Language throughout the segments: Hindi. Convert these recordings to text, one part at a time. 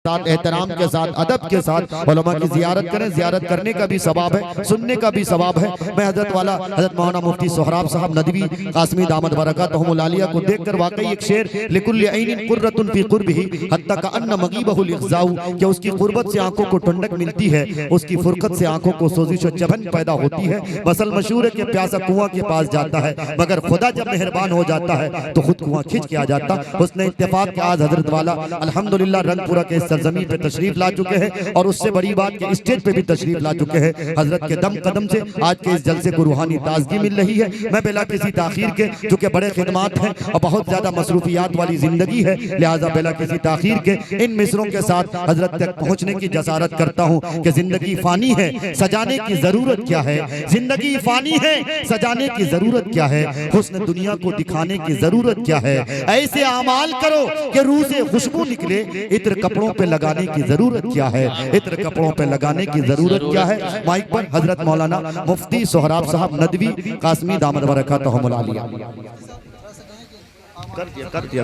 साथ एहतराम के साथ अदब के साथ उलमा की ज़ियारत करें। ज़ियारत करने का भी सवाब है, सुनने का भी सवाब है। मैं हजरत वाला हजरत मौलाना मुफ्ती सोहराब साहब नदवी कासमी दामद बरकातहुमुल आलिया को देखकर वाकई एक शेर लिकुल्लि ऐनिन कुर्रतुन फी कुर्बिही हत्ता कअन्न मगीबहुल इग़ज़ाउ, कि उसकी कुर्बत से आंखों को ठंडक मिलती है, उसकी फुरकत से आंखों को सोजिश और चभन पैदा होती है। मसल मशहूर है कि प्यासा कुआं के पास जाता है, मगर खुदा जब मेहरबान हो जाता है तो खुद कुआं खींच के आ जाता। उसने इत्तेफाक के आज हजरत वाला अल्हम्दुलिल्लाह रंगपुरा के सरजमीन पे तशरीफ ला चुके हैं और उससे बड़ी बात के स्टेज पे भी तशरीफ ला चुके हैं। हजरत के दम कदम से आज के इस जलसे को रूहानी ताजगी मिल रही है। मैं बिला किसी ताखीर के, चूंकि बड़े खिदमात हैं और बहुत ज्यादा मसरूफियात वाली जिंदगी है, लिहाजा बिला किसी ताखीर के इन मिसरों के साथ हजरत तक पहुंचने की जसारत करता हूं कि जिंदगी फानी है, सजाने की जरूरत क्या है। जिंदगी फानी है, सजाने की जरूरत क्या है। हुस्न दुनिया को दिखाने की जरूरत क्या है। ऐसे अमाल करो कि रूह से खुशबू निकले। इत्र कपड़ों पे लगाने की जरूरत क्या है। इत्र कपड़ों पे लगाने की जरूरत क्या है। माइक पर हजरत मौलाना मुफ्ती सोहराब साहब नदवी कासमी दामद बरकातहुमुल आलिया।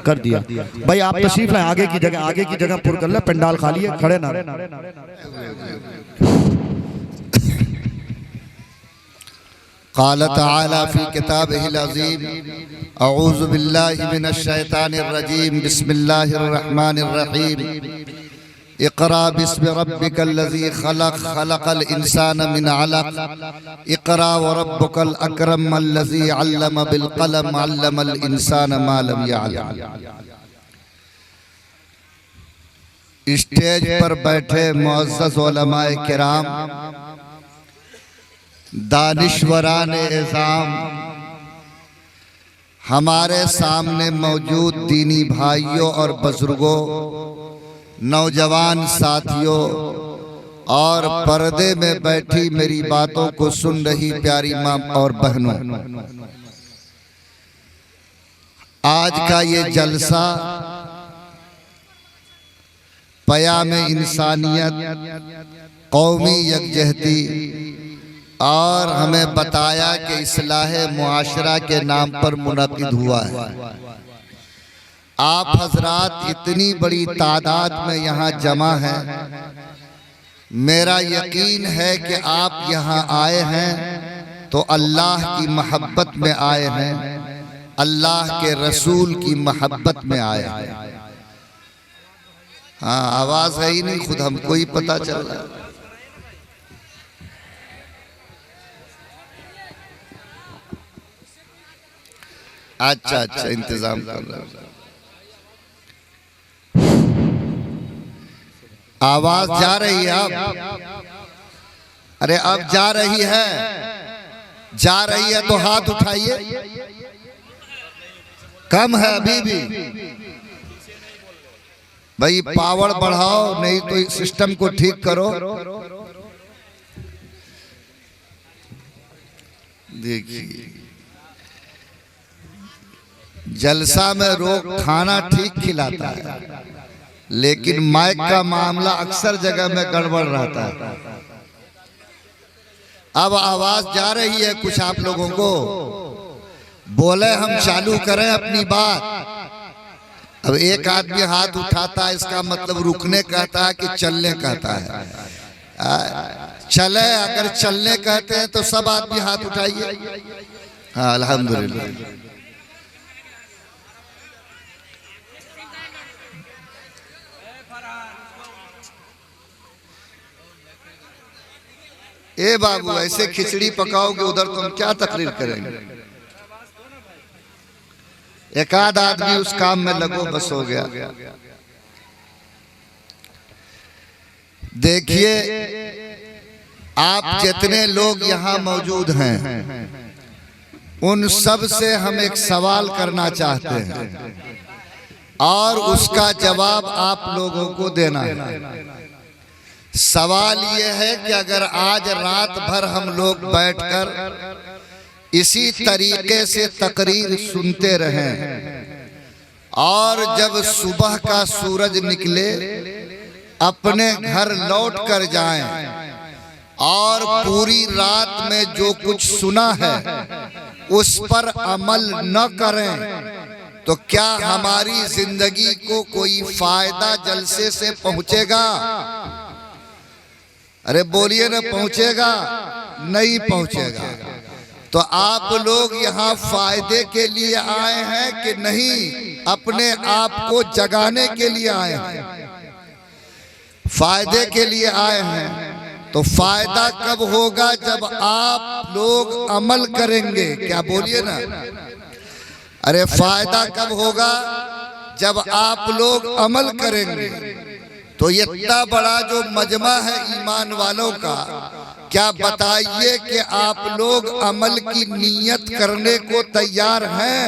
कर दिया भाई, आप तशरीफ लाए। आगे की जगह पुर कर ले, पंडाल खाली है, खड़े ना। क़ाल तआला फ़ी किताबिहिल अज़ीम अऊज़ु बिल्लाहि मिनश शैतानिर रजीम बिस्मिल्लाहिर रहमानिर रहीम इक़रा बिस्मि रब्बिकल्लज़ी खलक़ खलक़ल इंसान मिन अलक़ इक़रा व रब्बुकल अकरम अल्लज़ी अल्लम बिल क़लम अल्लमल इंसान मा लम यअलम। स्टेज पर बैठे मुअज़्ज़ज़ उलमाए किराम, दानिश्वरान इज़ाम, हमारे सामने मौजूद दीनी भाइयों और बुजुर्गों, नौजवान साथियों और पर्दे में बैठी मेरी बातों को सुन रही प्यारी माँ और बहनों, आज का ये जलसा पयाम इंसानियत, कौमी यकजहती और हमें बताया कि इस्लाह मुआशरा के नाम पर मुनक़िद हुआ है। आप हजरात इतनी बड़ी तादाद में यहाँ जमा हैं, मेरा यकीन है कि आप यहाँ आए हैं तो अल्लाह की मोहब्बत में आए हैं, अल्लाह के रसूल की मोहब्बत में आए हैं। हाँ, आवाज़ है ही नहीं, खुद हमको ही पता चल रहा है। अच्छा, इंतजाम कर रहा हूं। आवाज जा रही है अब? अरे अब जा रही है तो हाथ उठाइए। कम है अभी भी भाई, पावर बढ़ाओ, नहीं तो सिस्टम को ठीक करो। देखिए, जलसा में रोक खाना ठीक खिलाता है, लेकिन माइक का मामला अक्सर जगह में गड़बड़ रहता है। अब आवाज जा रही है कुछ आप लोगों को, बोले हम चालू करें अपनी बात। अब एक आदमी हाथ उठाता है, इसका मतलब रुकने कहता है कि चलने कहता है। चले, अगर चलने कहते हैं तो सब आदमी हाथ उठाइए। हाँ, अल्हम्दुलिल्लाह। ए बाबू, ऐसे खिचड़ी पकाओगे उधर तो हम क्या तकरीर करेंगे। एक आध आदमी उस काम में लगो, बस हो गया। देखिए, आप जितने लोग यहाँ मौजूद हैं, उन सब से हम एक सवाल करना चाहते हैं और उसका जवाब आप लोगों को देना है। सवाल यह है कि अगर आज रात भर हम लोग बैठकर इसी तरीके से तकरीर सुनते रहें और जब सुबह का सूरज निकले अपने घर लौट कर जाएं और पूरी रात में जो कुछ सुना है उस पर अमल न करें तो क्या हमारी जिंदगी को कोई फायदा जलसे से पहुंचेगा? अरे बोलिए ना, पहुंचेगा? नहीं पहुंचेगा। तो आप लोग यहाँ फायदे के लिए आए हैं कि नहीं अपने आप को जगाने के लिए आए हैं? फायदे के लिए आए हैं। तो फायदा कब होगा? जब आप लोग अमल करेंगे। क्या बोलिए ना? अरे फायदा कब होगा? जब आप लोग अमल करेंगे। तो ये इतना बड़ा जो मजमा है ईमान वालों का, क्या बताइए कि आप लोग अमल की नीयत करने को तैयार हैं?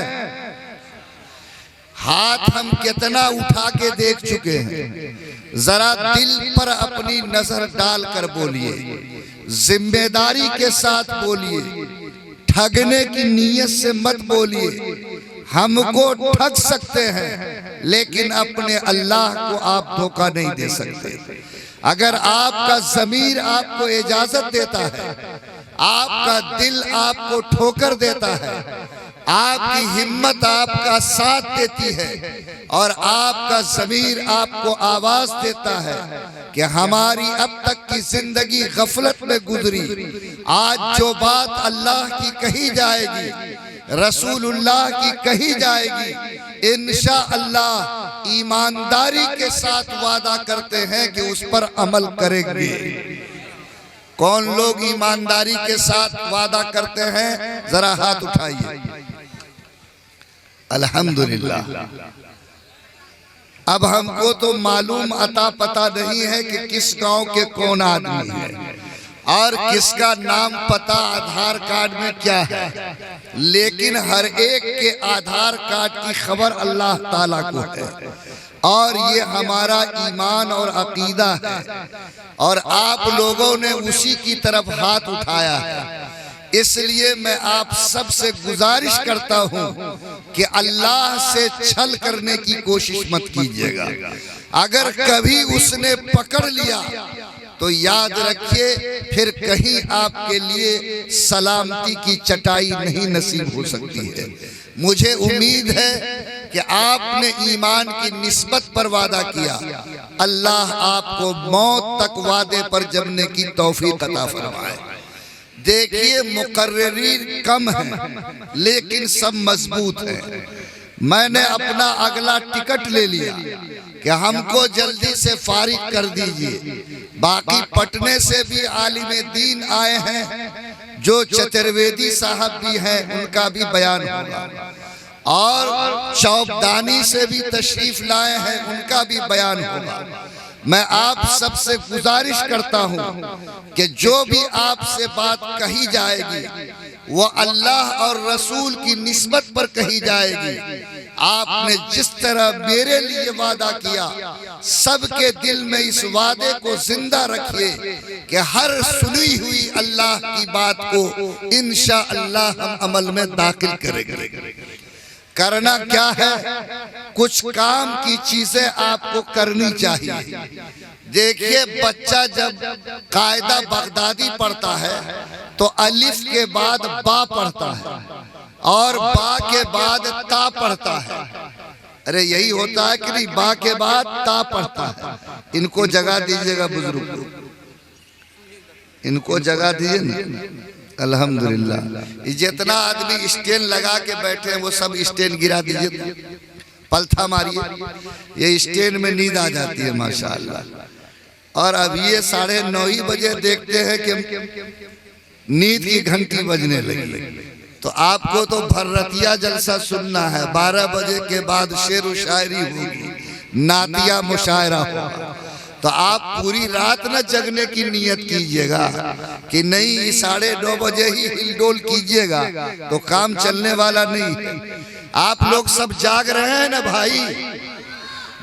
हाथ हम कितना उठा के देख चुके हैं। जरा दिल पर अपनी नजर डालकर बोलिए, जिम्मेदारी के साथ बोलिए, ठगने की नीयत से मत बोलिए। हमको ठग सकते हैं लेकिन अपने अल्लाह को आप धोखा नहीं दे सकते। अगर आपका ज़मीर आपको इजाजत देता है, आपका दिल आपको ठोकर देता है, आपकी हिम्मत आपका साथ देती है और आपका ज़मीर आपको आवाज देता है कि हमारी अब तक की जिंदगी गफलत में गुजरी, आज जो बात अल्लाह की कही जाएगी, रसूलुल्लाह की कही जाएगी, इंशाअल्लाह ईमानदारी के साथ वादा करते हैं कि उस पर अमल करेंगे। कौन लोग ईमानदारी के साथ वादा करते हैं? जरा हाथ उठाइए। अल्हम्दुलिल्लाह। अब हमको तो मालूम अता पता नहीं है कि किस गांव के कौन आदमी है और किसका नाम पता आधार कार्ड में क्या है, लेकिन हर एक के आधार कार्ड की खबर अल्लाह ताला को है और ये हमारा ईमान और अकीदा है और आप लोगों ने उसी की तरफ हाथ उठाया है। इसलिए मैं आप सबसे गुजारिश करता हूं कि अल्लाह से छल करने की कोशिश मत कीजिएगा। अगर कभी उसने पकड़ लिया तो याद रखिए फिर कहीं आपके लिए सलामती की चटाई नहीं नसीब हो सकती है। मुझे उम्मीद है कि आपने ईमान की निस्बत पर वादा किया, अल्लाह आपको मौत तक वादे पर जमने की तौफीक अता फरमाए। देखिए मुकर्रिरीन कम है लेकिन सब मजबूत है। मैंने अपना अगला टिकट ले लिया कि हमको जल्दी से फारिग कर दीजिए। बाकी पटने से भी आलिम दीन आए हैं, जो चतुर्वेदी साहब भी हैं उनका भी बयान होगा और चौबदानी से भी तशरीफ लाए हैं उनका भी बयान होगा। मैं आप सबसे गुजारिश करता हूं कि जो भी आपसे बात कही जाएगी वो अल्लाह और रसूल की निस्बत पर कही जाएगी। आपने जिस तरह मेरे लिए वादा किया, सबके दिल में इस वादे को जिंदा रखिए कि हर सुनी हुई अल्लाह की बात को इंशाअल्लाह हम अमल में दाखिल करेंगे। करना क्या है? कुछ काम की चीजें आपको करनी चाहिए। देखिए बच्चा जब कायदा बगदादी पढ़ता है तो अलिफ के बाद बा पढ़ता है और बा के बाद ता पढ़ता है। अरे यही होता है कि नहीं? बा के बाद ता पढ़ता है। इनको जगह दीजिएगा बुजुर्ग, इनको जगह दीजिए ना। अल्हम्दुलिल्लाह। जितना आदमी स्टैंड लगा के बैठे हैं वो सब स्टैंड गिरा दीजिए, पलथा मारिए, ये स्टैंड में नींद आ जाती है माशाअल्लाह। और अब ये 9:30 बजे देखते हैं कि नींद की घंटी बजने लगी। तो आपको तो भर्रतिया जलसा सुनना है। 12 बजे के बाद शेर व शायरी होगी, नातिया मुशायरा होगा। तो आप पूरी रात न जगने की नियत कीजिएगा कि नहीं 9:30 बजे ही हिलडोल कीजिएगा, तो काम चलने वाला नहीं। आप लोग सब जाग रहे हैं ना भाई?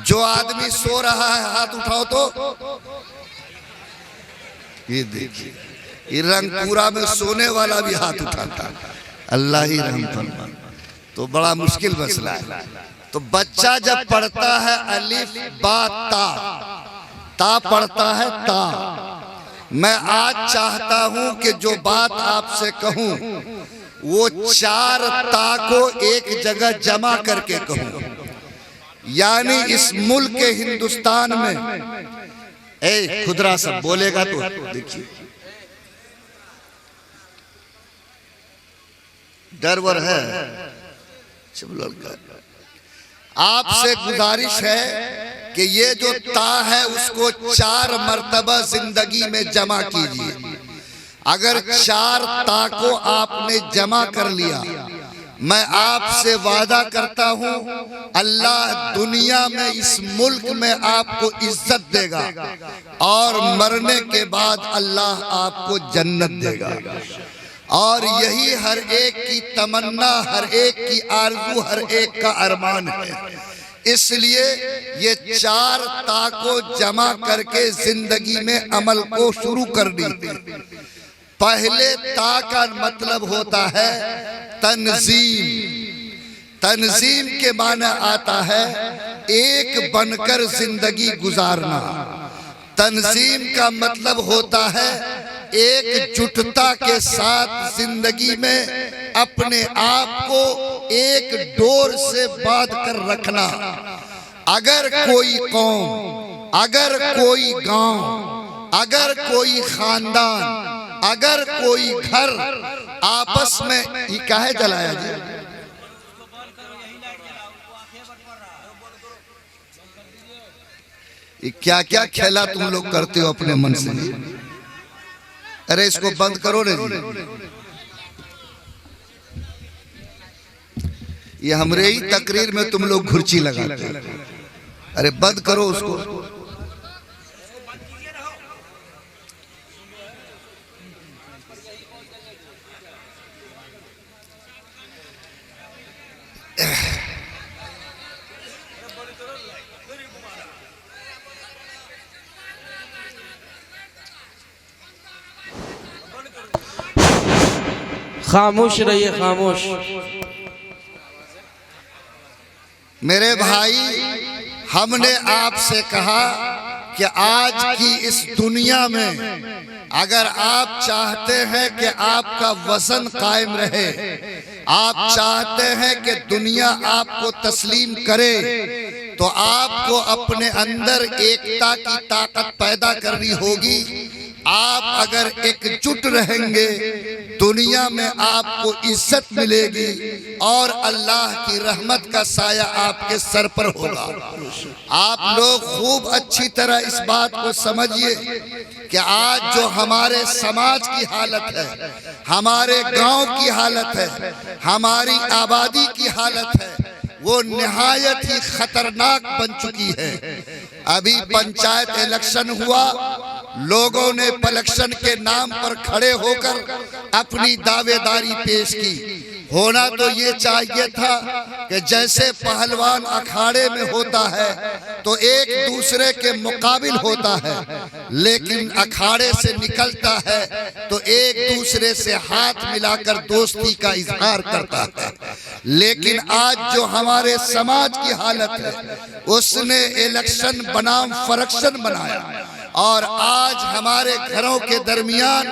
जो आदमी सो रहा है हाथ उठाओ तो। ये देखिए, ये रंगपुरा में सोने वाला भी हाथ उठाता, अल्लाह ही रहम फरमाए। तो बड़ा मुश्किल मसला है। तो बच्चा जब पढ़ता है अलिफ बा ता, ता पढ़ता है ता। मैं आज चाहता हूं कि जो बात आपसे कहूं वो चार ता को एक जगह जमा करके कहूं, यानी इस मुल्क के हिंदुस्तान में, ए खुदरा सब बोलेगा तो देखिए, डरवर है। आपसे गुजारिश है कि ये जो ता है उसको 4 मर्तबा जिंदगी में जमा कीजिए। अगर 4 ता को आपने जमा कर लिया, मैं आपसे वादा करता हूं अल्लाह दुनिया में इस मुल्क में आपको इज्जत देगा और मरने के बाद अल्लाह आपको जन्नत देगा। और यही हर एक की तमन्ना, हर एक की आरज़ू, हर एक का अरमान है। इसलिए ये 4 ता को जमा करके जिंदगी में अमल को शुरू कर दी। पहले ता का मतलब होता है तंजीम। तंजीम के माना आता है एक बनकर जिंदगी गुजारना। तंजीम का मतलब होता है एकजुटता के साथ जिंदगी में अपने आप को एक डोर से बांध कर रखना। अगर कोई कौम, अगर कोई गांव, अगर कोई खानदान, अगर कोई घर आपस में, ये काहे जलाया जी? ये क्या क्या खेला तुम लोग करते हो अपने मन से? अरे इसको बंद करो रे जी। ये हमरे ही तकरीर में तुम लोग घुर्ची लगाते हो। अरे बंद करो उसको। खामोश रहिए, खामोश। मेरे भाई, हमने आपसे कहा कि आज की इस दुनिया में अगर आप चाहते हैं कि आपका वजन कायम रहे, आप चाहते हैं कि दुनिया आपको तस्लीम करे, तो आपको अपने अंदर एकता की ताकत पैदा करनी होगी। आप अगर एकजुट रहेंगे, दुनिया में आपको इज्जत मिलेगी और अल्लाह की रहमत का साया आपके सर पर होगा। आप लोग खूब अच्छी तरह इस बात को समझिए कि आज जो हमारे समाज की हालत है, हमारे गांव की हालत है, हमारी आबादी की हालत है, वो निहायत ही खतरनाक बन चुकी है। अभी पंचायत इलेक्शन हुआ, लोगों ने इलेक्शन के नाम पर खड़े होकर अपनी दावेदारी पेश की। होना तो ये चाहिए था कि जैसे पहलवान अखाड़े में होता है तो एक दूसरे के मुकाबिल होता है, लेकिन अखाड़े से निकलता है तो एक दूसरे से हाथ मिलाकर दोस्ती का इजहार करता है। लेकिन आज जो हमारे समाज की हालत है, उसने इलेक्शन बनाम फरक्शन बनाया और आज हमारे घरों के दरमियान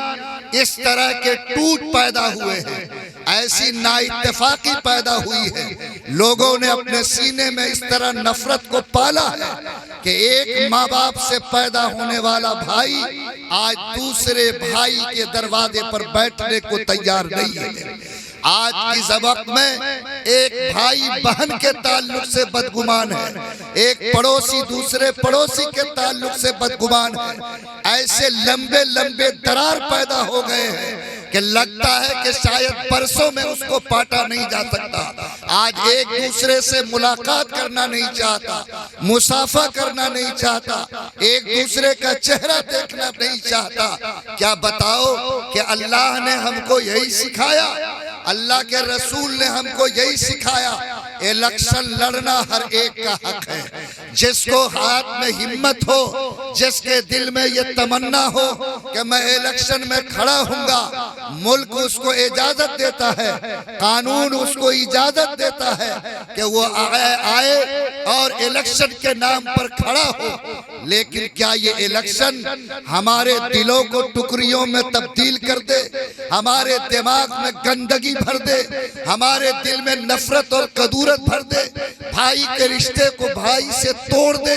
इस तरह के टूट पैदा हुए हैं, ऐसी नाइत्तेफाकी पैदा हुई है। लोगों ने अपने सीने में इस तरह नफरत को पाला है कि एक माँ बाप से पैदा होने वाला भाई आज दूसरे भाई के दरवाजे पर बैठने को तैयार नहीं है। आज की वक्त में एक भाई बहन के ताल्लुक से बदगुमान है, एक पड़ोसी दूसरे पड़ोसी के ताल्लुक से बदगुमान है। ऐसे लंबे लंबे दरार पैदा हो गए हैं कि लगता है कि शायद परसों में उसको पाटा नहीं जा सकता। आज एक दूसरे से मुलाकात करना नहीं चाहता, मुसाफा करना नहीं चाहता, एक दूसरे का चेहरा देखना नहीं चाहता। क्या बताओ कि अल्लाह ने हमको यही सिखाया, अल्लाह के रसूल ने हमको यही सिखाया इलेक्शन लड़ना हर एक का हक है। जिसको हाथ में हिम्मत हो, जिसके दिल में ये तमन्ना हो कि मैं इलेक्शन में खड़ा हूँगा, मुल्क उसको इजाजत देता है, कानून उसको इजाजत देता है कि वो आए और इलेक्शन के नाम पर खड़ा हो। लेकिन क्या ये इलेक्शन हमारे दिलों को टुकड़ियों में तब्दील कर दे, हमारे दिमाग में गंदगी भर दे, हमारे दिल में नफरत और कदूरत भर दे, भाई के रिश्ते को भाई से तोड़ दे,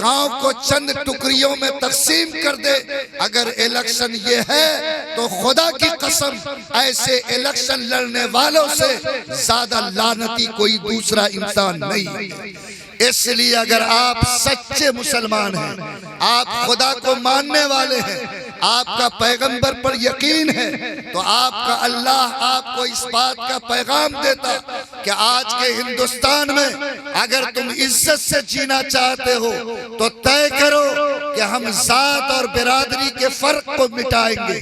गांव को चंद टुकड़ियों में तकसीम कर दे? अगर इलेक्शन ये है तो खुदा की कसम ऐसे इलेक्शन लड़ने वालों से ज्यादा लानती कोई दूसरा इंसान नहीं है। इसलिए अगर आप सच्चे मुसलमान हैं, आप खुदा को मानने वाले हैं, आपका पैगंबर पर यकीन है, तो आपका अल्लाह आपको इस बात का पैगाम देता कि आज के हिंदुस्तान में अगर तुम इज्जत से जीना चाहते हो तो तय करो कि हम जात और बिरादरी के फर्क को मिटाएंगे।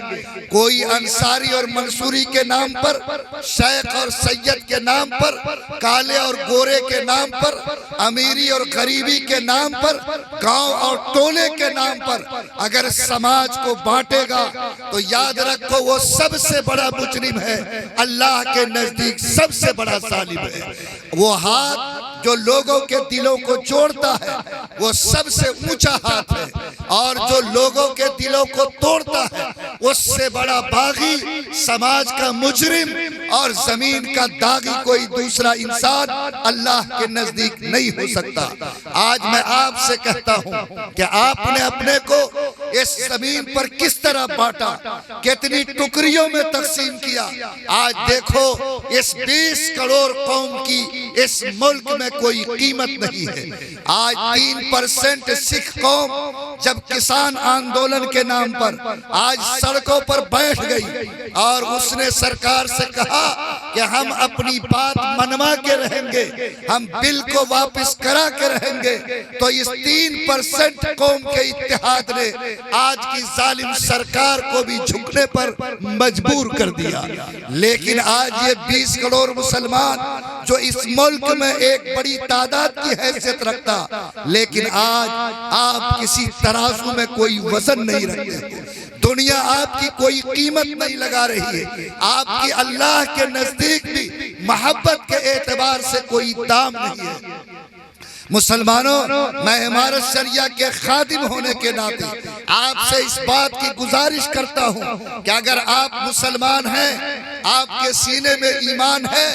कोई अंसारी और मंसूरी के नाम पर, शेख और सैयद के नाम पर, काले और गोरे के नाम पर, अमीरी और गरीबी के नाम पर, गांव और टोले के नाम पर अगर समाज को बांटेगा तो याद रखो वो सबसे बड़ा मुजरिम है, अल्लाह के नजदीक सबसे बड़ा जालिम है। वो हाथ जो लोगों के दिलों को जोड़ता है वो सबसे ऊंचा हाथ है, और जो लोगों के दिलों को तोड़ता है उससे बड़ा बागी, समाज का मुजरिम और जमीन का दागी कोई दूसरा इंसान अल्लाह के नजदीक नहीं हो सकता। आज मैं आपसे कहता हूँ कि आपने अपने को इस जमीन पर किस तरह बांटा, कितनी टुकड़ियों में तकसीम किया। आज देखो इस 20 करोड़ कौम की इस मुल्क में कोई कीमत नहीं है। आज 3% सिख कौम जब किसान आंदोलन के नाम पर आज सड़कों पर बैठ गई और उसने सरकार से कहा कि हम अपनी बात मनवा के रहेंगे, हम बिल को वापस करा के रहेंगे, तो इस 3% कौम के इत्तेहाद ने आज की जालिम सरकार को भी झुकने पर मजबूर कर दिया। लेकिन आज ये 20 करोड़ मुसलमान जो इस मुल्क में एक बड़ी तादाद की हैसियत रखता, लेकिन आज आप किसी तराजू में कोई वजन नहीं रखते। दुनिया आपकी कोई कीमत नहीं लगा रही है। आपकी अल्लाह के नजदीक भी मोहब्बत के एतबार से कोई दाम नहीं है। मुसलमानों, मैं इमारत शरिया के खादिम होने के नाते आपसे इस बात की गुजारिश करता हूँ कि अगर आप मुसलमान हैं, आपके सीने में ईमान है,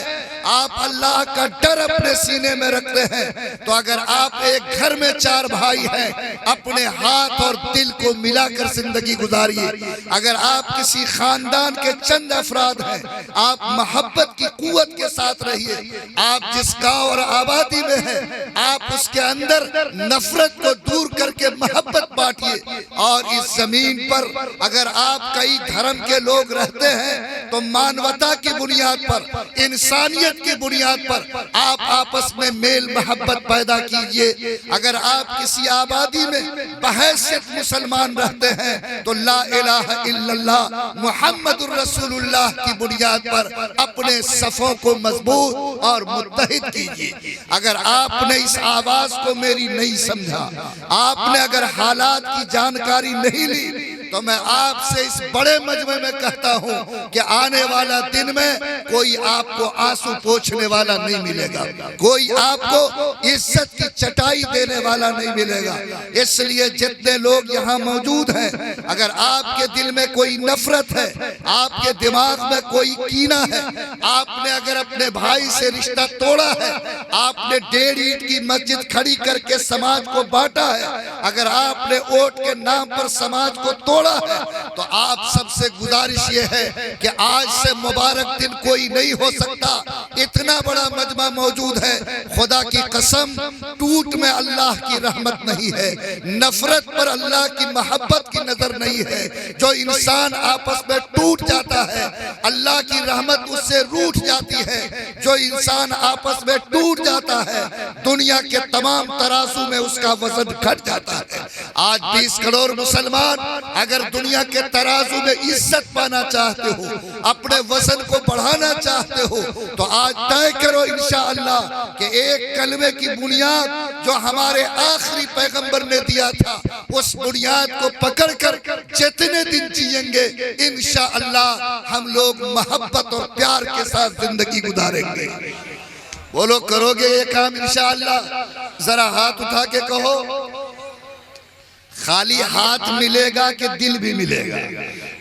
आप अल्लाह का डर अपने सीने में रखते हैं, तो अगर आप एक घर में 4 भाई हैं, अपने हाथ और दिल को मिलाकर जिंदगी गुजारिए। अगर आप किसी खानदान के चंद अफराद हैं, आप मोहब्बत की कुव्वत के साथ रहिए। आप जिस गांव और आबादी में हैं, आप उसके अंदर नफरत को दूर करके मोहब्बत बांटिए। और इस जमीन पर अगर आप कई धर्म के लोग रहते हैं तो मानवता की बुनियाद पर, इंसानियत की बुनियाद पर आप आपस में मेल मोहब्बत पैदा कीजिए। अगर आप किसी आबादी में बहैसियत मुसलमान रहते हैं तो ला इलाहा इल्लल्लाह मुहम्मदुर रसूलुल्लाह की बुनियाद पर अपने सफों को मजबूत और मुत्तहिद कीजिए। अगर आपने इस आवाज को मेरी नहीं समझा, आपने अगर हालात की जानकारी नहीं ली, तो मैं आपसे इस बड़े मजमे में कहता हूँ कि आने वाला दिन में कोई आपको आंसू पोंछने वाला नहीं मिलेगा, कोई आपको इज्जत की चटाई देने वाला नहीं मिलेगा। इसलिए जितने लोग यहाँ मौजूद हैं, अगर आपके दिल में कोई नफरत है, आपके दिमाग में कोई कीना है, आपने अगर अपने भाई से रिश्ता तोड़ा है, आपने 1.5 ईंट की मस्जिद खड़ी करके समाज को बांटा है, अगर आपने वोट के नाम पर समाज को तोड़ा है, तो आप सबसे गुजारिश ये है कि आज से मुबारक दिन कोई नहीं हो सकता। इतना बड़ा मजमा मौजूद है, खुदा की कसम टूट में अल्लाह की रहमत नहीं है, नफरत पर अल्लाह की मोहब्बत की नजर नहीं है। जो इंसान आपस में टूट जाता है, अल्लाह की रहमत उससे रूठ जाती है। जो इंसान आपस में टूट जाता है, दुनिया के तमाम तराजू में उसका वजन घट जाता है। आज 20 करोड़ मुसलमान अगर अगर दुनिया के तराजू में इज्जत पाना चाहते हो, अपने वजन को बढ़ाना चाहते हो, तो आज तय करो इंशाअल्लाह कि एक कलमे की बुनियाद जो हमारे आखिरी पैगंबर ने दिया था, उस बुनियाद को पकड़कर जितने दिन जिएंगे इंशाअल्लाह हम लोग मोहब्बत और प्यार के साथ जिंदगी गुजारेंगे। बोलो करोगे ये काम इंशाअल्लाह? जरा हाथ उठा के कहो। खाली हाथ मिलेगा कि दिल भी मिलेगा?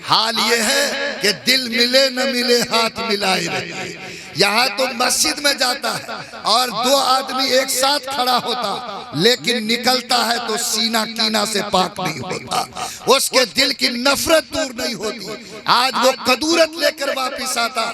हाल ये है कि दिल मिले न मिले हाथ मिलाए रहे। यहाँ तो मस्जिद में जाता है और दो आदमी एक साथ खड़ा होता, लेकिन निकलता है तो सीना कीना से पाक नहीं होता, उसके दिल की नफरत दूर नहीं होती। आज वो कदूरत लेकर वापिस आता।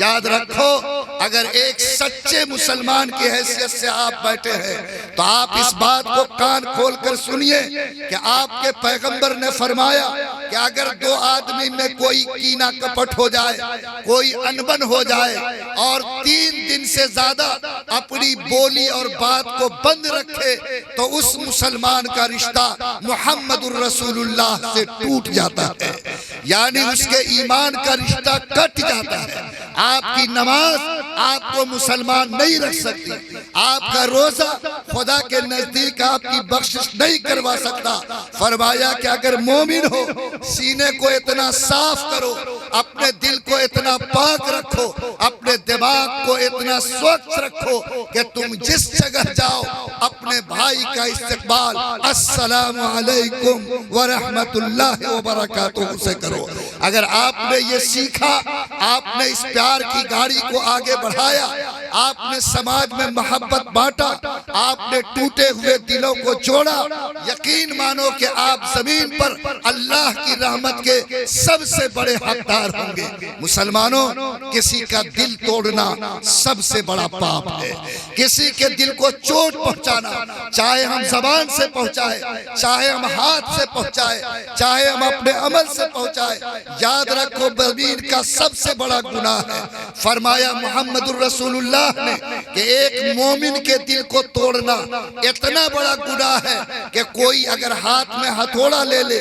याद रखो, अगर एक सच्चे मुसलमान की हैसियत से आप बैठे हैं तो आप इस बात को कान खोलकर सुनिए कि आपके पैगंबर ने फरमाया कि अगर दो आदमी में कोई कीना कपट हो जाए, कोई अनबन हो जाए और 3 दिन से ज्यादा अपनी बोली और बात को बंद रखे, तो उस मुसलमान का रिश्ता मुहम्मदुर रसूलुल्लाह से टूट जाता है, यानी उसके ईमान का रिश्ता कट जाता है। आपकी नमाज आपको मुसलमान नहीं रख सकती, आपका रोजा खुदा के नजदीक आपकी बख्शिश नहीं करवा सकता। फरमाया कि अगर मोमिन हो, सीने को इतना साफ करो, अपने दिल को इतना पाक रखो, अपने दिमाग को इतना स्वच्छ रखो कि तुम जिस जगह जाओ अपने भाई का इस्तकबाल अस्सलामु अलैकुम व रहमतुल्लाहि व बरकातुहू से करो। अगर आपने ये सीखा, आपने इस प्यार की गाड़ी को आगे बढ़ाया, आपने समाज में मोहब्बत बांटा, आपने टूटे हुए दिलों को जोड़ा, यकीन मानो कि आप जमीन पर अल्लाह की रहमत के सबसे बड़े हकदार होंगे। मुसलमानों, किसी का दिल तोड़ना सबसे बड़ा पाप है। किसी के दिल को चोट पहुंचाना, चाहे हम जबान से पहुंचाए, चाहे हम हाथ से पहुंचाए, चाहे हम अपने अमल से पहुंचाए, याद रखो जमीन का सबसे बड़ा गुनाह है। फरमाया मुहम्मदुर रसूलुल्लाह ने कि एक मोमिन के दिल को तोड़ना इतना बड़ा गुनाह है कि कोई अगर हाथ में हथौड़ा ले ले,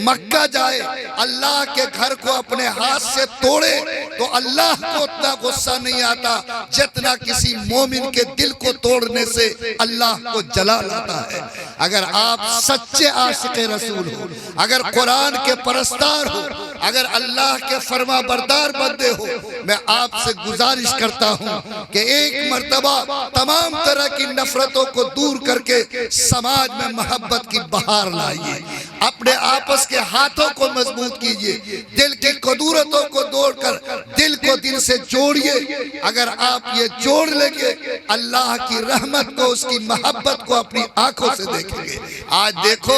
मक्का जाए, अल्लाह के घर को अपने हाथ से तोड़े, तो अल्लाह को उतना गुस्सा नहीं आता जितना किसी मोमिन के दिल को तोड़ने से अल्लाह को जला लाता है। अगर आप सच्चे आशिक़े रसूल हो, अगर कुरान के परस्तार हो, अगर अल्लाह के फरमा बरदार बंदे हो, मैं आपसे गुजारिश करता हूं कि एक मर्तबा तमाम तरह की नफरतों को दूर करके समाज में मोहब्बत की बहार लाइए, अपने आपस के हाथों को मजबूत कीजिए, दिल की कदूरतों को तोड़कर दिल को दिल से जोड़िए। अगर आप ये जोड़ लेंगे, अल्लाह की रहमत को, उसकी मोहब्बत को अपनी आंखों से देखेंगे। आज देखो,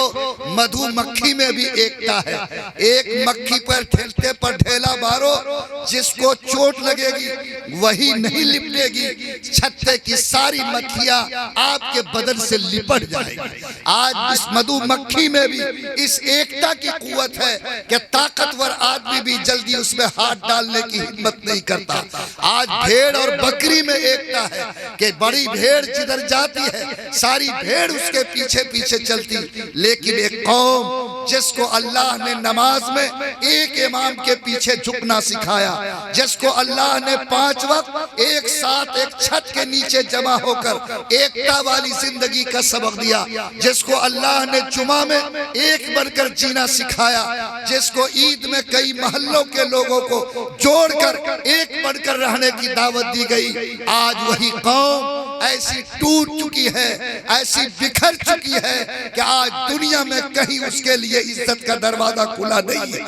मधुमक्खी में भी एकता है। एक मक्खी पर ठेलते पर ढेला मारो, जिसको चोट लगेगी वही नहीं लिपटेगी, छत्ते की सारी मक्खियां आपके बदन से लिपट जाएगी। आज इस मधुमक्खी में भी इस एकता की कुव्वत है कि ताकतवर आदमी भी जल्दी उसमें हाथ डालने की हिम्मत नहीं करता। आज भेड़ और बकरी में एकता है कि बड़ी भेड़ जिधर जाती है सारी भेड़ उसके पीछे पीछे चलती, लेकिन एक कौम जिसको अल्लाह ने नमाज में एक इमाम के पीछे झुकना सिखाया, जिसको अल्लाह ने 5 वक्त एक साथ एक छत के नीचे जमा होकर एकता वाली जिंदगी का सबक दिया, जिसको अल्लाह ने जुमा में एक बनकर जीना सिखाया, जिसको ईद में कई महल्लों के लोगों को जोड़कर एक बनकर रहने की दावत दी गई, आज वही कौम ऐसी टूट चुकी है, ऐसी बिखर चुकी है कि आज दुनिया में कहीं उसके लिए इज्जत का दरवाजा खुला नहीं है।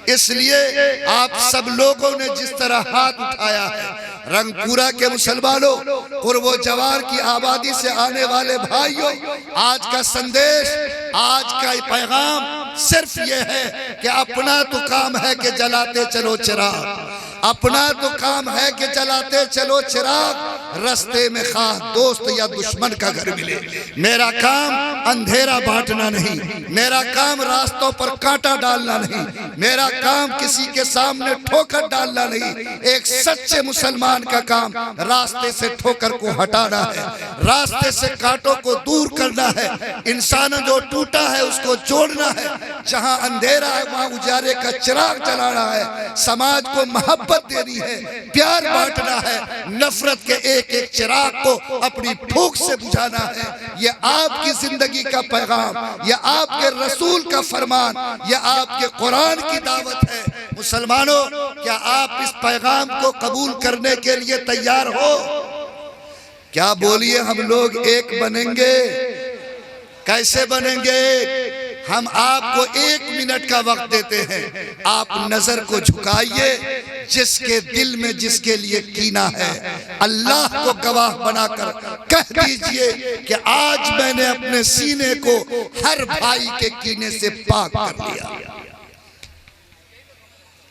इसलिए आप सब लोगों ने जिस तरह हाथ उठाया है, रंगपुरा के मुसलमानों, कुर्बो जवार की आबादी से आने वाले भाइयों, आज का संदेश, आज का पैगाम सिर्फ ये है कि अपना तो काम है कि जलाते चलो चिराग, अपना तो काम है कि जलाते चलो चिराग, रास्ते में खा दोस्त या दुश्मन का घर मिले। मेरा काम अंधेरा बांटना नहीं, मेरा काम रास्तों पर कांटा डालना नहीं, मेरा काम किसी के सामने ठोकर डालना नहीं। एक सच्चे मुसलमान का काम रास्ते से ठोकर को हटाना है, रास्ते से कांटों को दूर करना है, इंसान जो टूटा है उसको जोड़ना है, जहां अंधेरा है वहां उजाले का चिराग जलाना है, समाज को मोहब्बत देनी है, प्यार बांटना है, नफरत के एक एक चिराग को अपनी फूंक से बुझाना है। ये आपकी जिंदगी का पैगाम, ये आपके रसूल का फरमान, ये आपके कुरान की दावत है। मुसलमानों, क्या आप इस पैगाम को कबूल करने के लिए तैयार हो? क्या बोलिए, हम लोग एक बनेंगे? कैसे बनेंगे? हम आपको 1 मिनट का वक्त देते हैं। आप नजर को झुकाइए, जिसके दिल में जिसके लिए कीना है अल्लाह को गवाह बनाकर कह दीजिए कि आज मैंने अपने सीने को हर भाई के कीने से पाक कर लिया।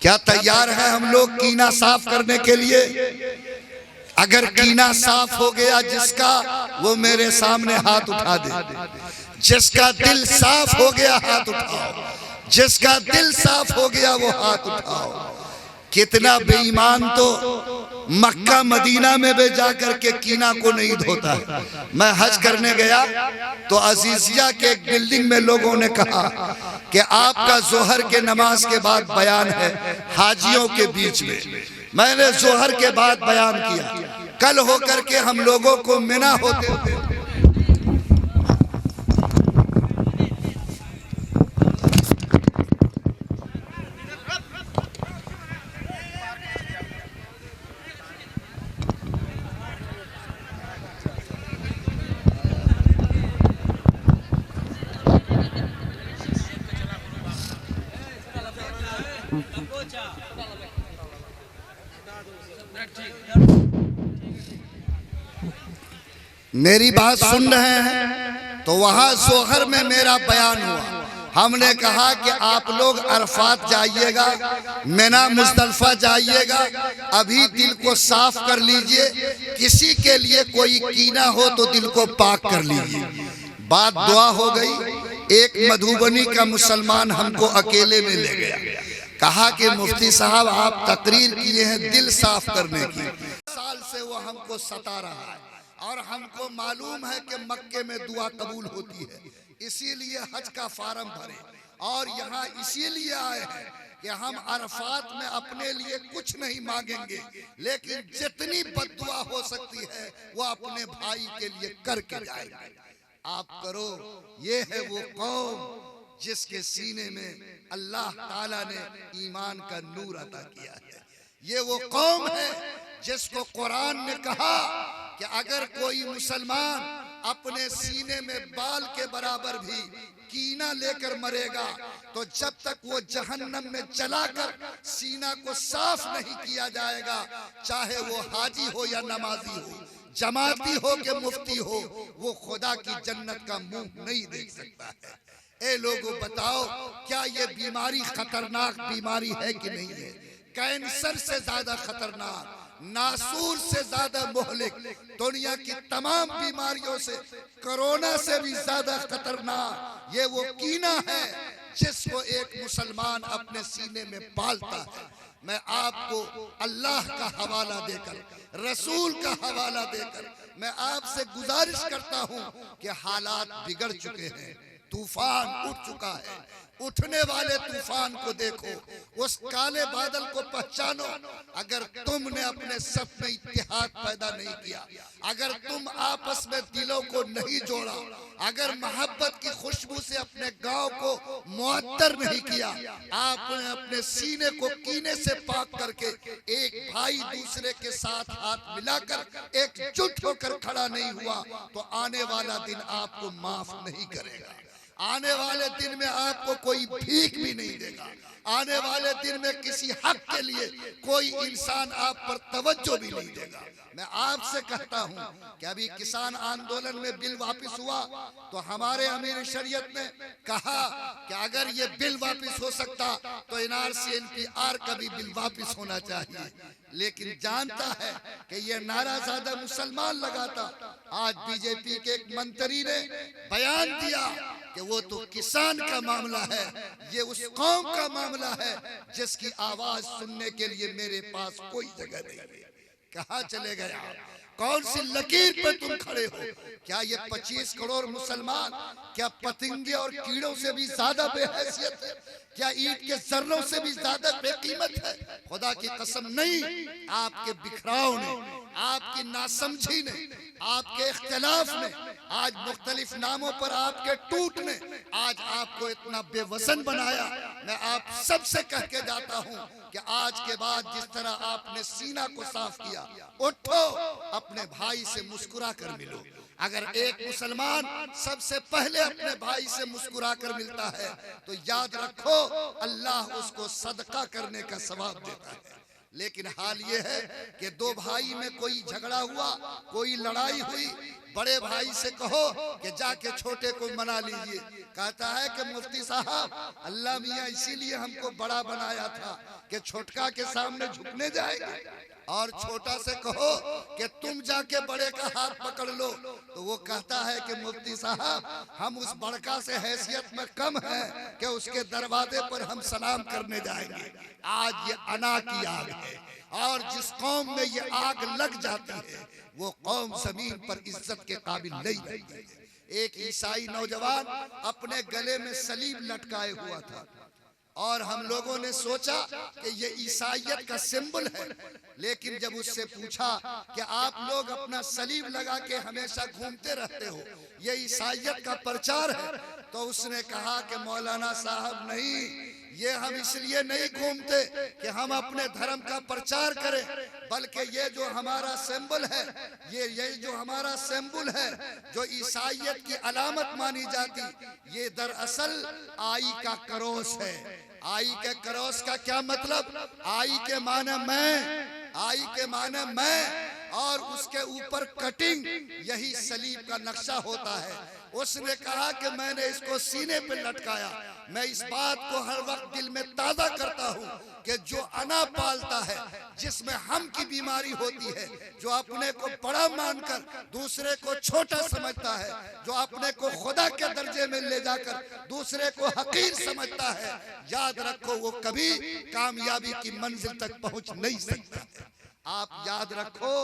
क्या तैयार है हम लोग कीना साफ करने के लिए? अगर कीना साफ हो गया जिसका, वो मेरे सामने हाथ उठा दे। जिसका दिल साफ हो गया हाथ उठाओ, जिसका दिल साफ हो गया वो हाथ उठाओ। कितना बेईमान तो मक्का मदीना में भी जाकर के कीना को नहीं धोता है। मैं हज करने गया तो अजीजिया के एक बिल्डिंग में लोगों ने कहा कि आपका जोहर के नमाज के बाद बयान है हाजियों के बीच में। मैंने जोहर के बाद बयान किया। कल होकर के हम लोगों को मिना होते मेरी बात सुन रहे हैं तो वहां जोहर में मेरा बयान हुआ। हमने कहा कि आप लोग अरफात जाइएगा, मिना मुज़दलिफा जाइएगा, अभी दिल को साफ कर लीजिए। किसी के लिए कोई कीना हो तो दिल को पाक कर लीजिए। बात दुआ हो गई। एक मधुबनी का मुसलमान हमको अकेले में ले गया, कहा कि मुफ्ती साहब आप तकरीर किए हैं दिल साफ करने की। साल से वो हमको सता रहा है और हमको मालूम है कि मक्के में दुआ कबूल होती है, इसीलिए हज का फार्म भरे और यहाँ इसीलिए आए हैं कि हम अरफात में अपने लिए कुछ नहीं मांगेंगे, लेकिन जितनी बद्दुआ हो सकती है वो अपने भाई के लिए करके जाएंगे। आप करो। ये है वो कौम जिसके सीने में अल्लाह ताला ने ईमान का नूर अता किया है। ये वो कौम है जिसको कुरान ने कहा कि अगर कोई मुसलमान अपने सीने में बाल के बराबर भी कीना लेकर मरेगा तो जब तक वो जहन्नम में जलाकर सीना को साफ नहीं किया जाएगा, चाहे वो हाजी हो या नमाजी हो, जमाती हो कि मुफ्ती हो, वो खुदा की जन्नत का मुंह नहीं देख सकता है। ए लोगों बताओ, क्या ये बीमारी खतरनाक बीमारी है कि नहीं है? कैंसर से ज्यादा खतरनाक, नासूर से ज्यादा मोहलिक, दुनिया की तमाम बीमारियों से, कोरोना से भी ज्यादा खतरनाक ये वो कीना है जिसको एक मुसलमान अपने सीने में पालता है। मैं आपको अल्लाह का हवाला देकर, रसूल का हवाला देकर मैं आपसे गुजारिश करता हूं कि हालात बिगड़ चुके हैं, तूफान उठ चुका है। उठने वाले तूफान को देखो, उस काले बादल को पहचानो। अगर तुमने अपने सफ में इत्तेहाद पैदा नहीं किया, अगर तुम आपस में दिलों को नहीं जोड़ा, अगर मोहब्बत की खुशबू से अपने गांव को मुअत्तर नहीं किया, आपने अपने सीने को कीने से पाक करके एक भाई दूसरे के साथ हाथ मिलाकर एकजुट होकर खड़ा नहीं हुआ, तो आने वाला दिन आपको माफ नहीं करेगा। आने वाले दिन में आपको कोई भीख भी नहीं देगा। आने वाले दिन में किसी हक के लिए कोई इंसान आप पर तवज्जो भी नहीं देगा। मैं आपसे कहता हूं कि अभी किसान आंदोलन में बिल वापस हुआ तो हमारे अमीर शरीयत ने कहा कि अगर ये बिल वापस हो सकता तो एनआरसी एनपीआर का भी बिल वापस होना चाहिए। लेकिन जानता है कि ये नारा ज्यादा मुसलमान लगाता। आज बीजेपी के एक मंत्री ने बयान दिया कि वो तो किसान का मामला है, ये उस कौम का मामला है जिसकी आवाज सुनने के लिए मेरे पास कोई जगह नहीं है। कहाँ चले गए आप? कौन सी लकीर पे तुम खड़े हो? क्या ये 25 करोड़ मुसलमान क्या पतंगे और कीड़ों से भी ज्यादा बेहैसियत है? क्या ईंट के जर्रों से भी ज्यादा बेकीमत है? खुदा की कसम नहीं। आपके बिखराव ने, आपकी नासमझी ने, आपके इख्तिलाफ ने, आज मुख्तलिफ नामों पर आपके टूट ने आज आपको इतना बेवसन बनाया। मैं आप सबसे कह के जाता हूं कि आज के बाद जिस तरह आपने सीना को साफ किया, उठो, अपने भाई से मुस्कुरा कर मिलो। अगर एक मुसलमान सबसे पहले अपने भाई से मुस्कुरा कर मिलता है तो याद रखो अल्लाह उसको सदका करने का सवाब देता है। लेकिन हाल ये है कि दो भाई में कोई झगड़ा हुआ, कोई लड़ाई हुई, बड़े भाई से कहो कि जाके छोटे को मना लीजिए। कहता है कि मुफ्ती साहब अल्लाह मियाँ इसीलिए हमको बड़ा बनाया था कि छोटका के सामने झुकने जाएंगे। और छोटा से कहो कि तुम जाके बड़े का हाथ पकड़ लो तो वो कहता है कि मुफ्ती साहब हम उस बड़का से हैसियत में कम है कि उसके दरवाजे पर हम सलाम करने जाएंगे। आज ये अना की आग है और जिस कौम में ये आग लग जाती है वो कौम जमीन पर इज्जत के काबिल नहीं रहती है। एक ईसाई नौजवान अपने गले में सलीब लटकाए हुआ था और हम लोगों ने सोचा कि ये ईसाइयत का सिंबल है। लेकिन जब उससे पूछा कि आप लोग अपना सलीब लगा के हमेशा घूमते रहते हो, ये ईसाइयत का प्रचार है, तो उसने कहा कि मौलाना साहब नहीं, ये हम इसलिए नहीं घूमते कि हम अपने धर्म का प्रचार करें, बल्कि ये जो हमारा सिंबल है, ये जो हमारा सिंबल है, जो ईसाइयत की अलामत मानी जाती, ये दरअसल आई का क्रॉस है। आई के क्रॉस का क्या मतलब? आई के माने मैं, आई के माने मैं, और उसके ऊपर कटिंग, यही सलीब का नक्शा होता है। उसने कहा कि मैंने इसको सीने पे लटकाया। मैं इस बात को हर वक्त दिल में ताज़ा करता हूँ कि जो अना पालता है, जिसमें हम की बीमारी होती है, जो अपने को बड़ा मानकर दूसरे को छोटा समझता है, जो अपने को खुदा के दर्जे में ले जाकर दूसरे को हकीर समझता है, याद रखो वो कभी कामयाबी की मंजिल तक पहुंच नहीं सकता। आप याद रखो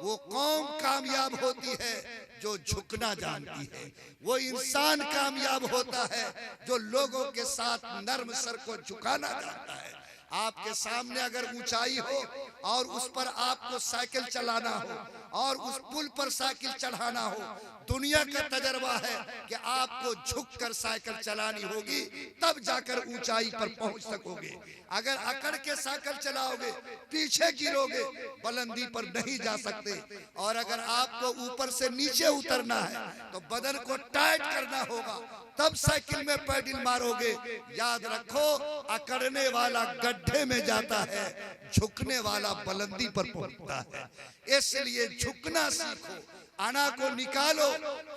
वो कौम कामयाब होती है जो झुकना जानती है, वो इंसान कामयाब होता है जो लोगों के साथ नर्म सर को झुकाना जानता है। आपके सामने अगर ऊंचाई हो और उस पर आपको साइकिल चलाना हो और उस पुल पर साइकिल चढ़ाना हो, दुनिया का तजर्बा है कि आपको झुककर साइकिल चलानी होगी, तब जाकर ऊंचाई पर पहुंच सकोगे। अगर अकड़ के साइकिल चलाओगे, पीछे गिरोगे, बुलंदी पर नहीं जा सकते। और अगर आपको ऊपर से नीचे उतरना है तो बदन को टाइट करना होगा, तब साइकिल में पैडल मारोगे। याद रखो अकड़ने वाला गड्ढे में जाता है, झुकने वाला बुलंदी पर पहुंचता है। इसलिए झुकना सीखो, अना को निकालो,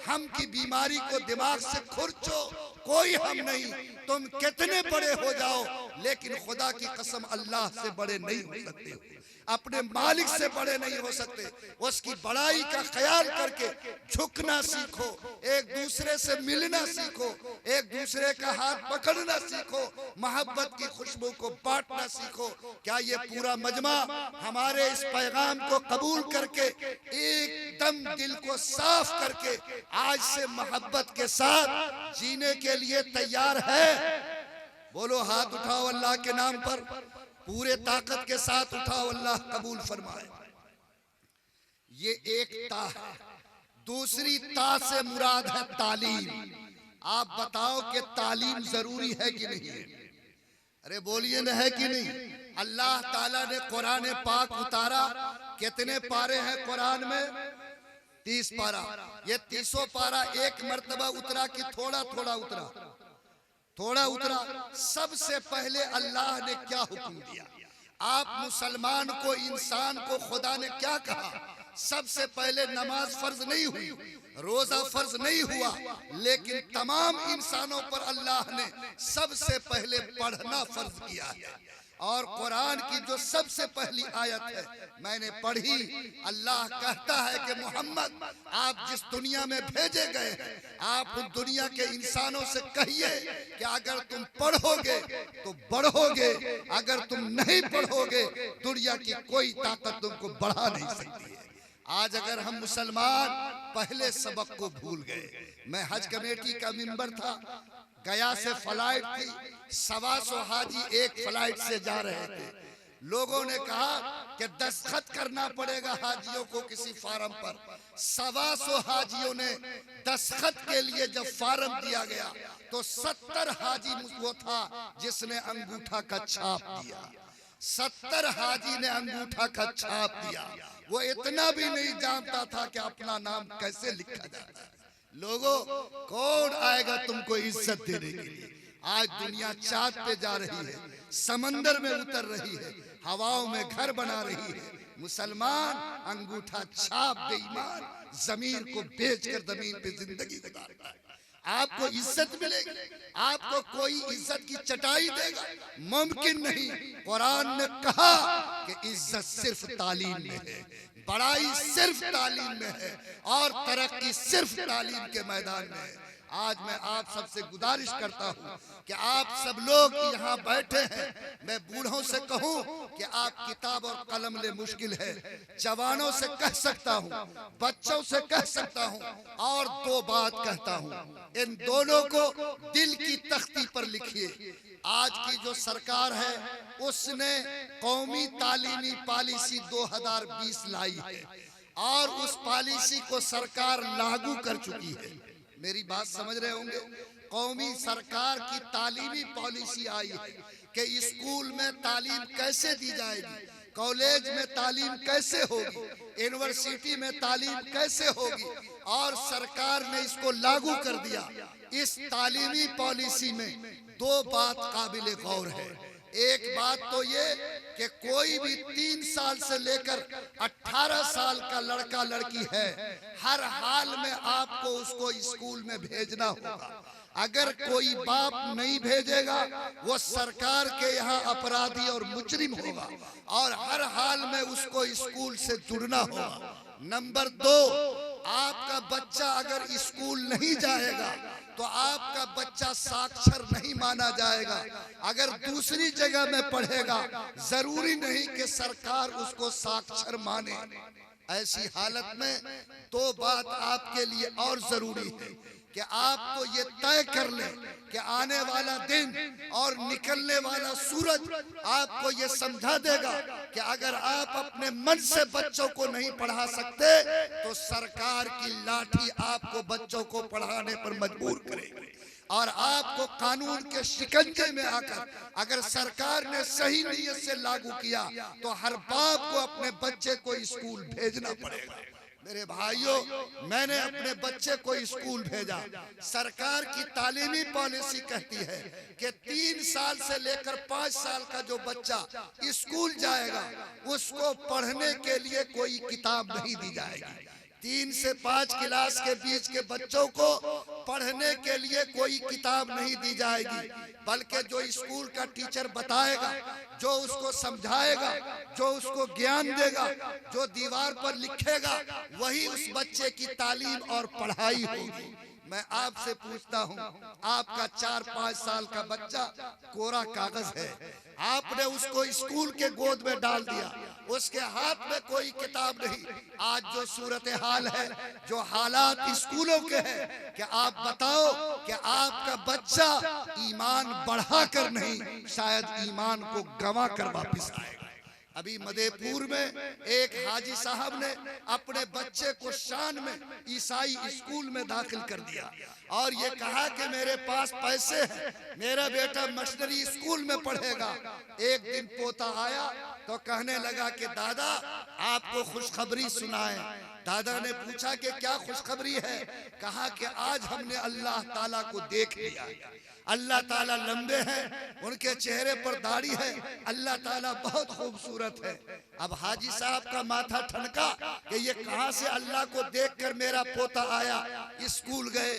हम की बीमारी को दिमाग से खुरचो। कोई हम नहीं, तुम कितने बड़े हो जाओ लेकिन खुदा की कसम अल्लाह से बड़े नहीं हो सकते हो, अपने मालिक से बड़े नहीं हो सकते। उसकी बड़ाई का ख्याल करके झुकना सीखो, एक दूसरे से मिलना सीखो, एक दूसरे का हाथ पकड़ना सीखो, मोहब्बत की खुशबू को बांटना सीखो। क्या ये पूरा मजमा हमारे इस पैगाम को कबूल करके एकदम दिल को साफ करके आज से मोहब्बत के साथ जीने के लिए तैयार है? बोलो हाथ उठाओ अल्लाह के नाम पर, पूरे ताकत के साथ उठाओ, अल्लाह कबूल फरमाए। ये एक ता है, दूसरी ता से मुराद है तालीम। आप बताओ कि तालीम जरूरी है कि नहीं है? अरे बोलिए ना, है कि नहीं? अल्लाह ताला ने कुरान पाक उतारा, कितने पारे हैं कुरान में? 30 पारा। ये 30 पारा एक मर्तबा उतरा कि थोड़ा थोड़ा उतरा? थोड़ा उतरा। सबसे पहले अल्लाह ने क्या हुक्म दिया? आप मुसलमान को, इंसान को खुदा ने क्या कहा? सबसे पहले नमाज फर्ज नहीं हुई, रोजा फर्ज नहीं हुआ, लेकिन तमाम इंसानों पर अल्लाह ने सबसे पहले पढ़ना फर्ज किया है। और कुरान की जो सबसे पहली आयत है मैंने पढ़ी, अल्लाह कहता है कि मोहम्मद आप जिस दुनिया में भेजे गए हैं, आप उन दुनिया के इंसानों से कहिए कि अगर तुम पढ़ोगे तो बढ़ोगे, अगर तुम नहीं पढ़ोगे दुनिया की कोई ताकत तुमको बढ़ा नहीं सकती है। आज अगर हम मुसलमान पहले सबक को भूल गए। मैं हज कमेटी का मेंबर था, गया से फ्लाइट थी, 125 हाजी एक फ्लाइट से जा रहे थे। लोगों ने कहा कि दस्तखत करना पड़ेगा हाजियों को किसी फार्म पर। 125 हाजियों ने दस्तखत के लिए जब फार्म दिया गया तो 70 हाजी वो था जिसने अंगूठा का छाप दिया। 70 हाजी ने अंगूठा का छाप दिया। वो इतना भी नहीं जानता था कि अपना नाम कैसे लिखा जाता है। लोगों, कौन आएगा तुमको इज्जत देने के लिए? आज दुनिया चांद पे जा रही है, समंदर में उतर रही है, हवाओं में घर बना रही है। मुसलमान अंगूठा छाप बेईमान जमीन को बेचकर जमीन पे जिंदगी गुजारता है। आपको इज्जत मिलेगी? आपको कोई इज्जत की चटाई देगा? मुमकिन नहीं। कुरान ने कहा कि इज्जत सिर्फ तालीम में है, बड़ाई सिर्फ तालीम में है और तरक्की सिर्फ तालीम के मैदान में है। आज मैं आप सबसे गुजारिश करता हूँ कि आप सब लोग यहाँ बैठे हैं, मैं बूढ़ों से कहूँ कि आप किताब और कलम ले, मुश्किल है। जवानों से कह सकता हूँ, बच्चों से कह सकता हूँ, और दो बात कहता हूँ, इन दोनों को दिल की तख्ती पर लिखिए। आज की जो सरकार है उसने कौमी तालीमी पॉलिसी 2020 लाई है और उस पॉलिसी को सरकार लागू कर चुकी है। मेरी बात समझ रहे होंगे? कौमी सरकार की तालीमी पॉलिसी आई है कि स्कूल में तालीम कैसे दी जाएगी, कॉलेज में तालीम कैसे होगी, यूनिवर्सिटी में तालीम कैसे होगी, और सरकार ने इसको लागू कर दिया। इस तालीमी पॉलिसी में दो बात काबिल गौर है। एक बात तो ये कि कोई भी 3 साल से लेकर 18 साल का लड़का लड़की है, हर हाल में आपको उसको स्कूल में भेजना होगा। अगर कोई बाप नहीं भेजेगा वो सरकार के यहाँ अपराधी और मुजरिम होगा और हर हाल में उसको स्कूल से जुड़ना होगा। नंबर 2, आपका बच्चा अगर स्कूल नहीं जाएगा तो आपका बच्चा साक्षर नहीं माना जाएगा। अगर दूसरी जगह में पढ़ेगा जरूरी नहीं कि सरकार उसको साक्षर माने। ऐसी हालत में दो बात आपके लिए और जरूरी है कि आप तो ये तय कर लें कि आने वाला दिन और निकलने वाला सूरज आपको ये समझा देगा कि अगर आप अपने मन से बच्चों को नहीं पढ़ा सकते तो सरकार की लाठी आपको बच्चों को पढ़ाने पर मजबूर करेगी और आपको कानून के शिकंजे में आकर अगर सरकार ने सही नीयत से लागू किया तो हर बाप को अपने बच्चे को स्कूल भेजना पड़ेगा। मेरे भाइयों, मैंने अपने बच्चे को स्कूल भेजा। सरकार की तालीमी पॉलिसी कहती है कि 3 साल से लेकर 5 साल का जो बच्चा स्कूल जाएगा उसको पढ़ने के लिए कोई किताब नहीं दी जाएगी। 3 से 5 क्लास के बीच के बच्चों को पढ़ने के लिए कोई किताब नहीं दी जाएगी, बल्कि जो स्कूल का टीचर बताएगा, जो उसको समझाएगा, जो उसको ज्ञान देगा, जो दीवार पर लिखेगा, वही उस बच्चे की तालीम और पढ़ाई होगी। मैं आपसे पूछता हूँ, आपका 4-5 साल का बच्चा कोरा कागज है, आपने उसको स्कूल के गोद में डाल दिया, उसके हाथ में कोई किताब नहीं। आज जो सूरत हाल है, जो हालात स्कूलों के हैं, कि आप बताओ कि आपका बच्चा ईमान बढ़ाकर नहीं, शायद ईमान को गंवा कर वापिस आएगा। अभी मधेपुर में एक हाजी साहब ने अपने बच्चे को शान में ईसाई स्कूल में दाखिल कर दिया और ये कहा कि मेरे पास पैसे हैं, मेरा बेटा मिशनरी स्कूल में पढ़ेगा। एक दिन पोता आया तो कहने लगा कि दादा आपको खुशखबरी सुनाएं, दादा ने पूछा कि क्या खुशखबरी है? कहा कि आज हमने अल्लाह ताला को देख लिया। अल्लाह ताला लंबे हैं, उनके चेहरे पर दाढ़ी है, अल्लाह ताला बहुत खूबसूरत है। अब हाजी साहब का माथा ठनका कि ये कहां से अल्लाह को देखकर मेरा पोता आया। स्कूल गए,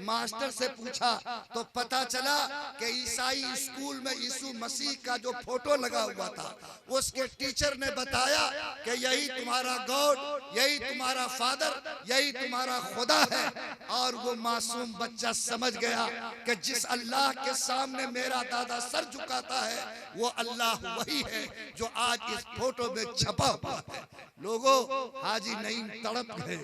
मास्टर से पूछा तो पता चला कि ईसाई स्कूल में यीशु मसीह का जो फोटो लगा हुआ था, उसके टीचर ने बताया कि यही तुम्हारा गॉड, यही तुम्हारा फादर, यही तुम्हारा खुदा है। और वो मासूम बच्चा समझ गया कि जिस अल्लाह के सामने मेरा दादा सर झुकाता है, वो अल्लाह वही है जो आज इस फोटो में छपा हुआ है। लोगों, हाजी नईम तड़प गए,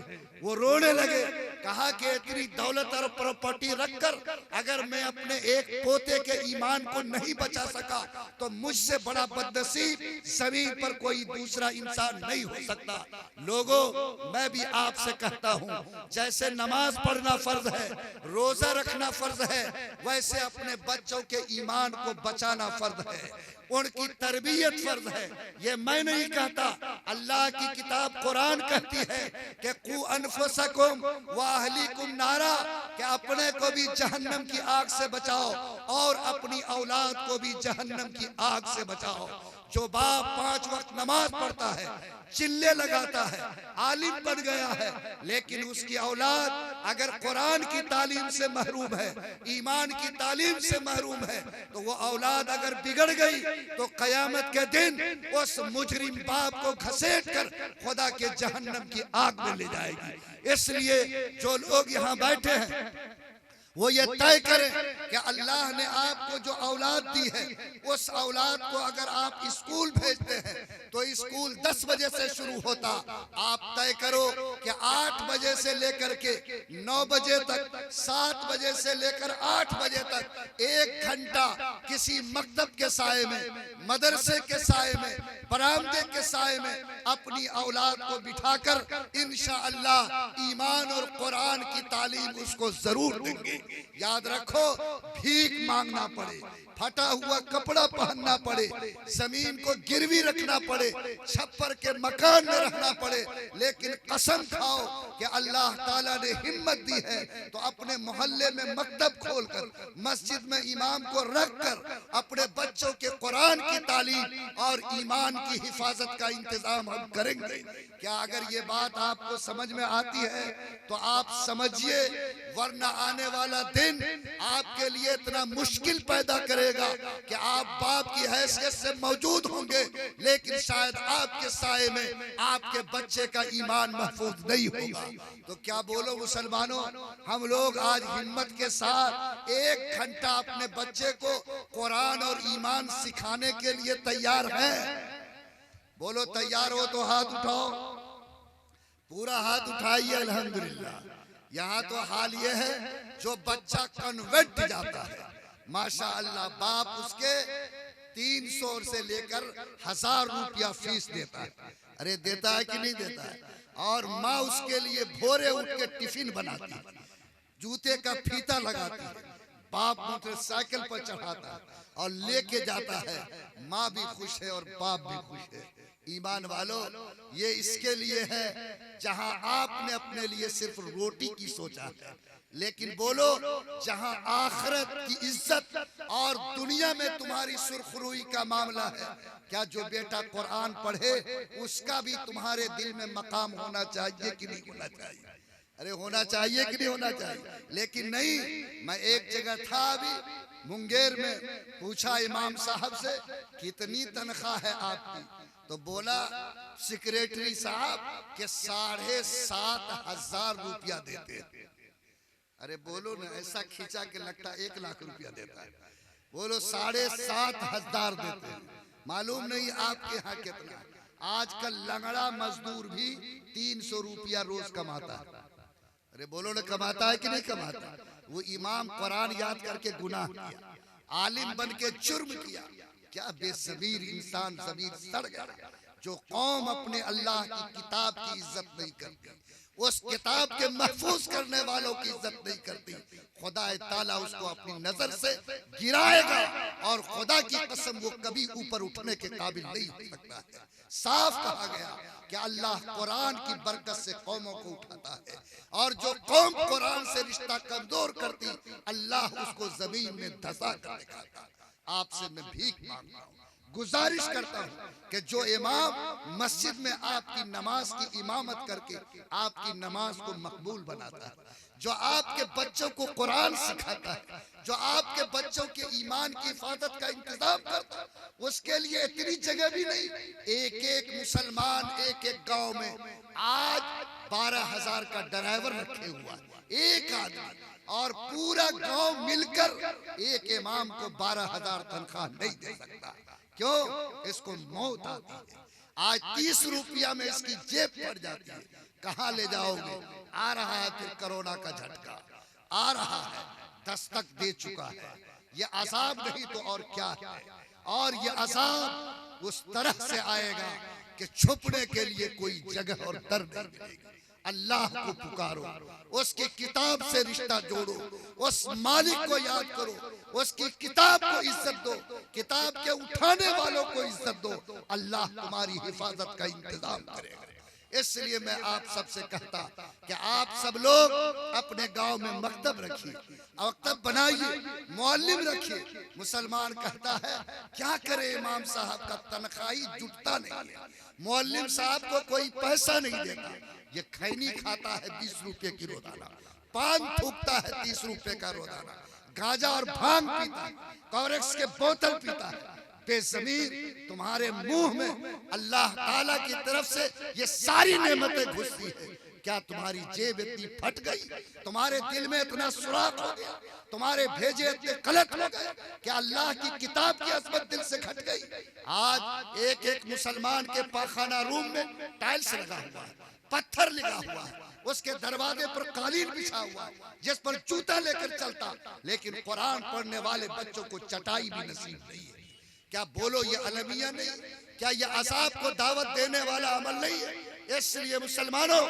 वो रोने लगे। कहा कि इतनी दौलत और प्रॉपर्टी रखकर अगर मैं अपने एक पोते के ईमान को नहीं बचा सका तो मुझसे बड़ा बदनसीब जमीन पर कोई दूसरा इंसान नहीं हो सकता। लोगों, मैं भी आपसे कहता हूँ, जैसे नमाज पढ़ना फर्ज है, रोजा रखना फर्ज है, वैसे अपने बच्चों के ईमान को बचाना फर्ज है, उनकी तरबियत फर्ज है। ये मैं नहीं कहता, अल्लाह की किताब कुरान कहती है कि कू अनफुसकुम व अहलीकुम नारा, कि अपने को भी जहन्नम की आग से बचाओ और अपनी औलाद को भी जहन्नम की आग से बचाओ। जो बाप 5 वक्त नमाज पढ़ता है, चिल्ले लगाता है, आलिम बन गया है, लेकिन उसकी औलाद अगर कुरान की तालीम से महरूम है, ईमान की तालीम से महरूम है, तो वो औलाद अगर बिगड़ गई तो कयामत के दिन उस मुजरिम बाप को घसीट कर खुदा के जहन्नम की आग में ले जाएगी। इसलिए जो लोग यहाँ बैठे हैं वो ये तय करें कि अल्लाह ने आपको जो औलाद दी है, उस औलाद को अगर आप स्कूल भेजते हैं तो स्कूल 10 बजे से शुरू होता। आप तय करो कि 8 बजे से लेकर के 9 बजे तक, 7 बजे से लेकर 8 बजे तक 1 घंटा किसी मकतब के साए में, मदरसे के साए में, बरामदे के साए में अपनी औलाद को बिठाकर इंशाअल्लाह ईमान और कुरान की तालीम उसको जरूर देंगे। याद रखो, भीख मांगना पड़े, फटा हुआ कपड़ा पहनना पड़े, जमीन को गिरवी रखना पड़े, छप्पर के मकान में रहना पड़े, लेकिन कसम खाओ कि अल्लाह ताला ने हिम्मत दी है तो अपने मोहल्ले में मकतब खोलकर, मस्जिद में इमाम को रखकर अपने बच्चों के कुरान की तालीम और ईमान की हिफाजत का इंतजाम हम करेंगे। क्या अगर ये बात आपको समझ में आती है तो आप समझिए, वरना आने वाला दिन आपके लिए इतना मुश्किल पैदा करेगा कि आप बाप की हैसियत से मौजूद होंगे, लेकिन शायद आपके साए में आपके बच्चे का ईमान महफूज नहीं होगा। तो क्या बोलो मुसलमानों, हम लोग आज हिम्मत के साथ 1 घंटा अपने बच्चे को कुरान और ईमान सिखाने के लिए तैयार हैं? बोलो तैयार हो तो हाथ उठाओ, पूरा हाथ उठाइए। अल्हम्दुलिल्लाह। यहाँ तो हाल ये है, जो बच्चा कन्वेंट जाता है, माशाअल्लाह, बाप उसके 300 से लेकर 1000 रुपया फीस देता है। अरे देता है कि नहीं देता है? और माँ उसके लिए भोरे उठ के टिफिन बनाती है, जूते का फीता लगाती है, बाप मोटरसाइकिल पर चढ़ाता है और लेके जाता है। माँ भी खुश है और बाप भी खुश है। ईमान वालों, ये इसके लिए है जहां आपने अपने लिए सिर्फ रोटी की सोचा है, लेकिन बोलो जहां आखिरत की इज्जत और दुनिया में तुम्हारी सुरखरुई का मामला है, क्या जो बेटा कुरान पढ़े उसका भी तुम्हारे दिल में मकाम होना चाहिए कि नहीं होना चाहिए? अरे होना चाहिए कि नहीं होना चाहिए? लेकिन नहीं। मैं एक जगह था अभी मुंगेर में, पूछा इमाम साहब से कितनी तनख्वाह है आपकी, तो बोला सेक्रेटरी साहब के 7,500 रुपया देते हैं। अरे बोलो ना, ऐसा खींचा के लगता 1 लाख रुपया देता है। बोलो 7,500 देते हैं। मालूम नहीं आपके यहाँ कितना। आजकल लंगड़ा मजदूर भी 300 रुपया रोज कमाता है। अरे बोलो ना, कमाता है कि नहीं कमाता? वो इमाम कुरान याद करके गुनाह किया, आलिम बन के जुर्म किया। क्या बेसबीर इंसान जमीन सड़ गया। जो कौम अपने अल्लाह की किताब की इज्जत नहीं करती, उस किताब के महफूज करने वालों की इज्जत नहीं करती, खुदा ताला उसको अपनी नजर से गिराएगा और खुदा की कसम वो कभी ऊपर उठने के काबिल नहीं हो सकता है। साफ कहा गया कि अल्लाह कुरान की बरकत से कौमों को उठाता है और जो कौम कुरान से रिश्ता कमजोर करती अल्लाह उसको जमीन में धंसा कर दिखाता। आपसे मैं भीख मांगता हूँ, गुजारिश करता हूँ कि जो इमाम मस्जिद में आपकी नमाज की इमामत करके आपकी नमाज को मकबूल बनाता है, जो आपके बच्चों को कुरान सिखाता है, जो आपके बच्चों के ईमान की हिफाजत का इंतजाम करता है, उसके लिए इतनी जगह भी नहीं। एक एक मुसलमान एक एक गांव में आज 12,000 का ड्राइवर रखे हुआ है, एक आदमी, और पूरा गांव मिलकर एक इमाम को 12,000 तनख्वाह नहीं दे सकता। क्यों? इसको मौत आती है। आज 30 रुपया में इसकी जेब पड़ जाती है। कहाँ ले जाओगे? आ रहा है फिर कोरोना का झटका, आ रहा है, दस्तक दे चुका है। ये अजाब नहीं तो और क्या है। और ये अजाब उस तरह से आएगा कि छुपने के लिए कोई जगह और दर नहीं मिलेगी। अल्लाह को पुकारो, उसकी किताब से रिश्ता जोड़ो, उस मालिक को याद करो, उसकी किताब को इज्जत दो, किताब के उठाने वालों को इज्जत दो। अल्लाह तुम्हारी हिफाजत का इंतजाम करेगा। इसलिए मैं आप सबसे कहता कि आप सब लोग अपने गांव में मकतब रखिए, मकतब बनाइए, मौलिम रखिए। मुसलमान कहता है क्या करे, इमाम साहब का तनख्वाही जुटता नहीं है, मौलिम साहब को कोई पैसा नहीं देता, ये खैनी खाता है 20 रुपए की रोजाना, पान थूकता है 30 रुपए का रोजाना, गांजा और भांग पीता है, कोरेक्स के बोतल पीता है। बेज़मीर तुम्हारे मुंह में अल्लाह ताला की तरफ से ये सारी नेमतें घुसती है, क्या तुम्हारी जेब इतनी फट गई, तुम्हारे दिल में इतना सुराख हो गया, तुम्हारे भेजे इतने गलत हो गए कि अल्लाह की किताब की अजमत दिल से घट गई। आज एक एक मुसलमान के पाखाना रूम में टाइल्स लगा हुआ है, पत्थर लगा हुआ है, उसके दरवाजे पर कालीन बिछा हुआ है जिस पर जूता लेकर चलता, लेकिन कुरान पढ़ने वाले बच्चों को चटाई भी नसीब नहीं है। क्या बोलो ये अलमिया नहीं? क्या ये असाब को दावत देने वाला अमल नहीं है? इसलिए मुसलमानों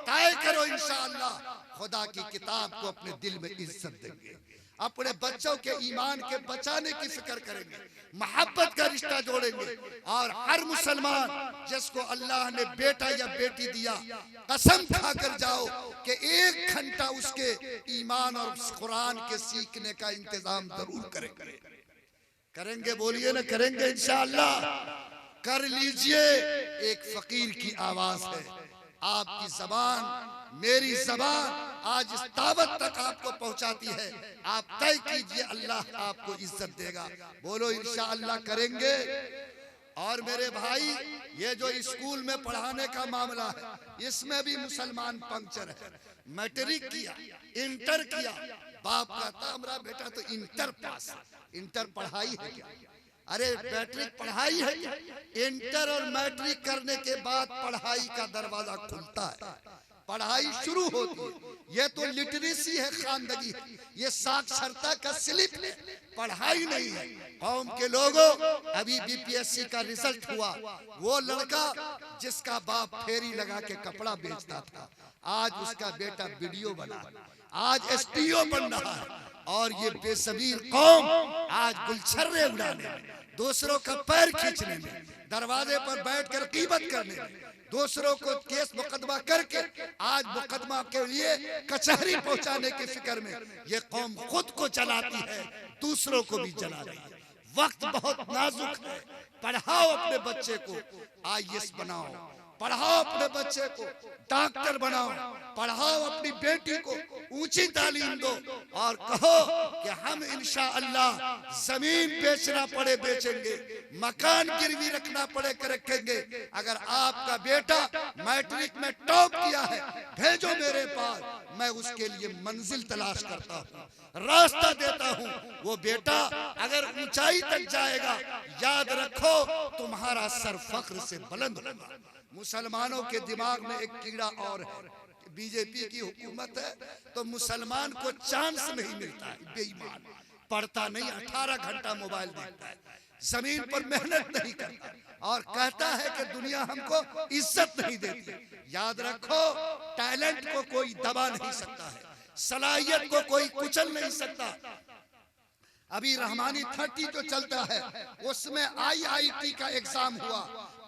तय करो, इंशाअल्लाह खुदा की किताब को अपने दिल में इज्जत देंगे, अपने बच्चों के ईमान के बचाने की फिक्र करेंगे, मोहब्बत का रिश्ता जोड़ेंगे। और हर मुसलमान जिसको अल्लाह ने बेटा या बेटी दिया, कसम खाकर जाओ कि 1 घंटा उसके ईमान और कुरान के सीखने का इंतजाम जरूर करेंगे। बोलिए ना, करेंगे इंशाअल्लाह। कर लीजिए। एक फकीर की आवाज है, आपकी जबान मेरी जबान आज इस दावत तक आपको पहुंचाती है। आप तय कीजिए, अल्लाह आपको इज्जत देगा। बोलो इंशाअल्लाह करेंगे। और मेरे भाई, ये जो स्कूल में पढ़ाने का मामला है, इसमें भी मुसलमान पंक्चर है। मैट्रिक किया, इंटर किया, बाप कहता हमारा बेटा तो इंटर पास है। इंटर पढ़ाई है क्या? अरे मैट्रिक पढ़ाई है क्या? इंटर और मैट्रिक करने के बाद पढ़ाई का दरवाजा खुलता है, पढ़ाई शुरू होती है। ये तो लिटरेसी है, खानदगी है, ये साक्षरता का स्लिप है, पढ़ाई नहीं है। कौम के लोगों, अभी बीपीएससी का रिजल्ट हुआ, वो लड़का जिसका बाप फेरी लगा के कपड़ा बेचता था, आज उसका बेटा वीडियो बना, आज एसपीओ बन रहा है। और ये बेसबीर कौम आज गुलछर्रे उड़ाने में, दूसरों का पैर खींचने में, दरवाजे पर बैठकर कीमत करने में, दूसरों को केस मुकदमा करके आज मुकदमा के लिए कचहरी पहुंचाने की फिक्र में ये कौम खुद को चलाती है, दूसरों को भी चला रही है। वक्त बहुत नाजुक है। पढ़ाओ अपने बच्चे को आईएएस बनाओ, पढ़ाओ अपने बच्चे को डॉक्टर बनाओ, पढ़ाओ अपनी बेटी को ऊंची तालीम दो और कहो कि हम इंशाअल्लाह जमीन बेचना पड़े बेचेंगे, मकान गिरवी रखना पड़े रखेंगे। अगर आपका बेटा मैट्रिक में टॉप किया है, भेजो मेरे पास, मैं उसके लिए मंजिल तलाश करता हूँ, रास्ता देता हूँ। वो बेटा अगर ऊंचाई तक जाएगा, याद रखो तुम्हारा सर फख्र से बुलंद होगा। मुसलमानों के दिमाग में एक कीड़ा और है, बीजेपी की हुकूमत है तो मुसलमान को चांस नहीं मिलता है। बेईमान पढ़ता नहीं, 18 घंटा मोबाइल देखता है, जमीन पर मेहनत नहीं करता और कहता है कि दुनिया हमको इज्जत नहीं देती। याद रखो, टैलेंट को कोई दबा नहीं सकता है, सलाहियत को कोई कुचल नहीं सकता। अभी रहमानी 30 जो चलता है उसमें IIT का एग्जाम हुआ,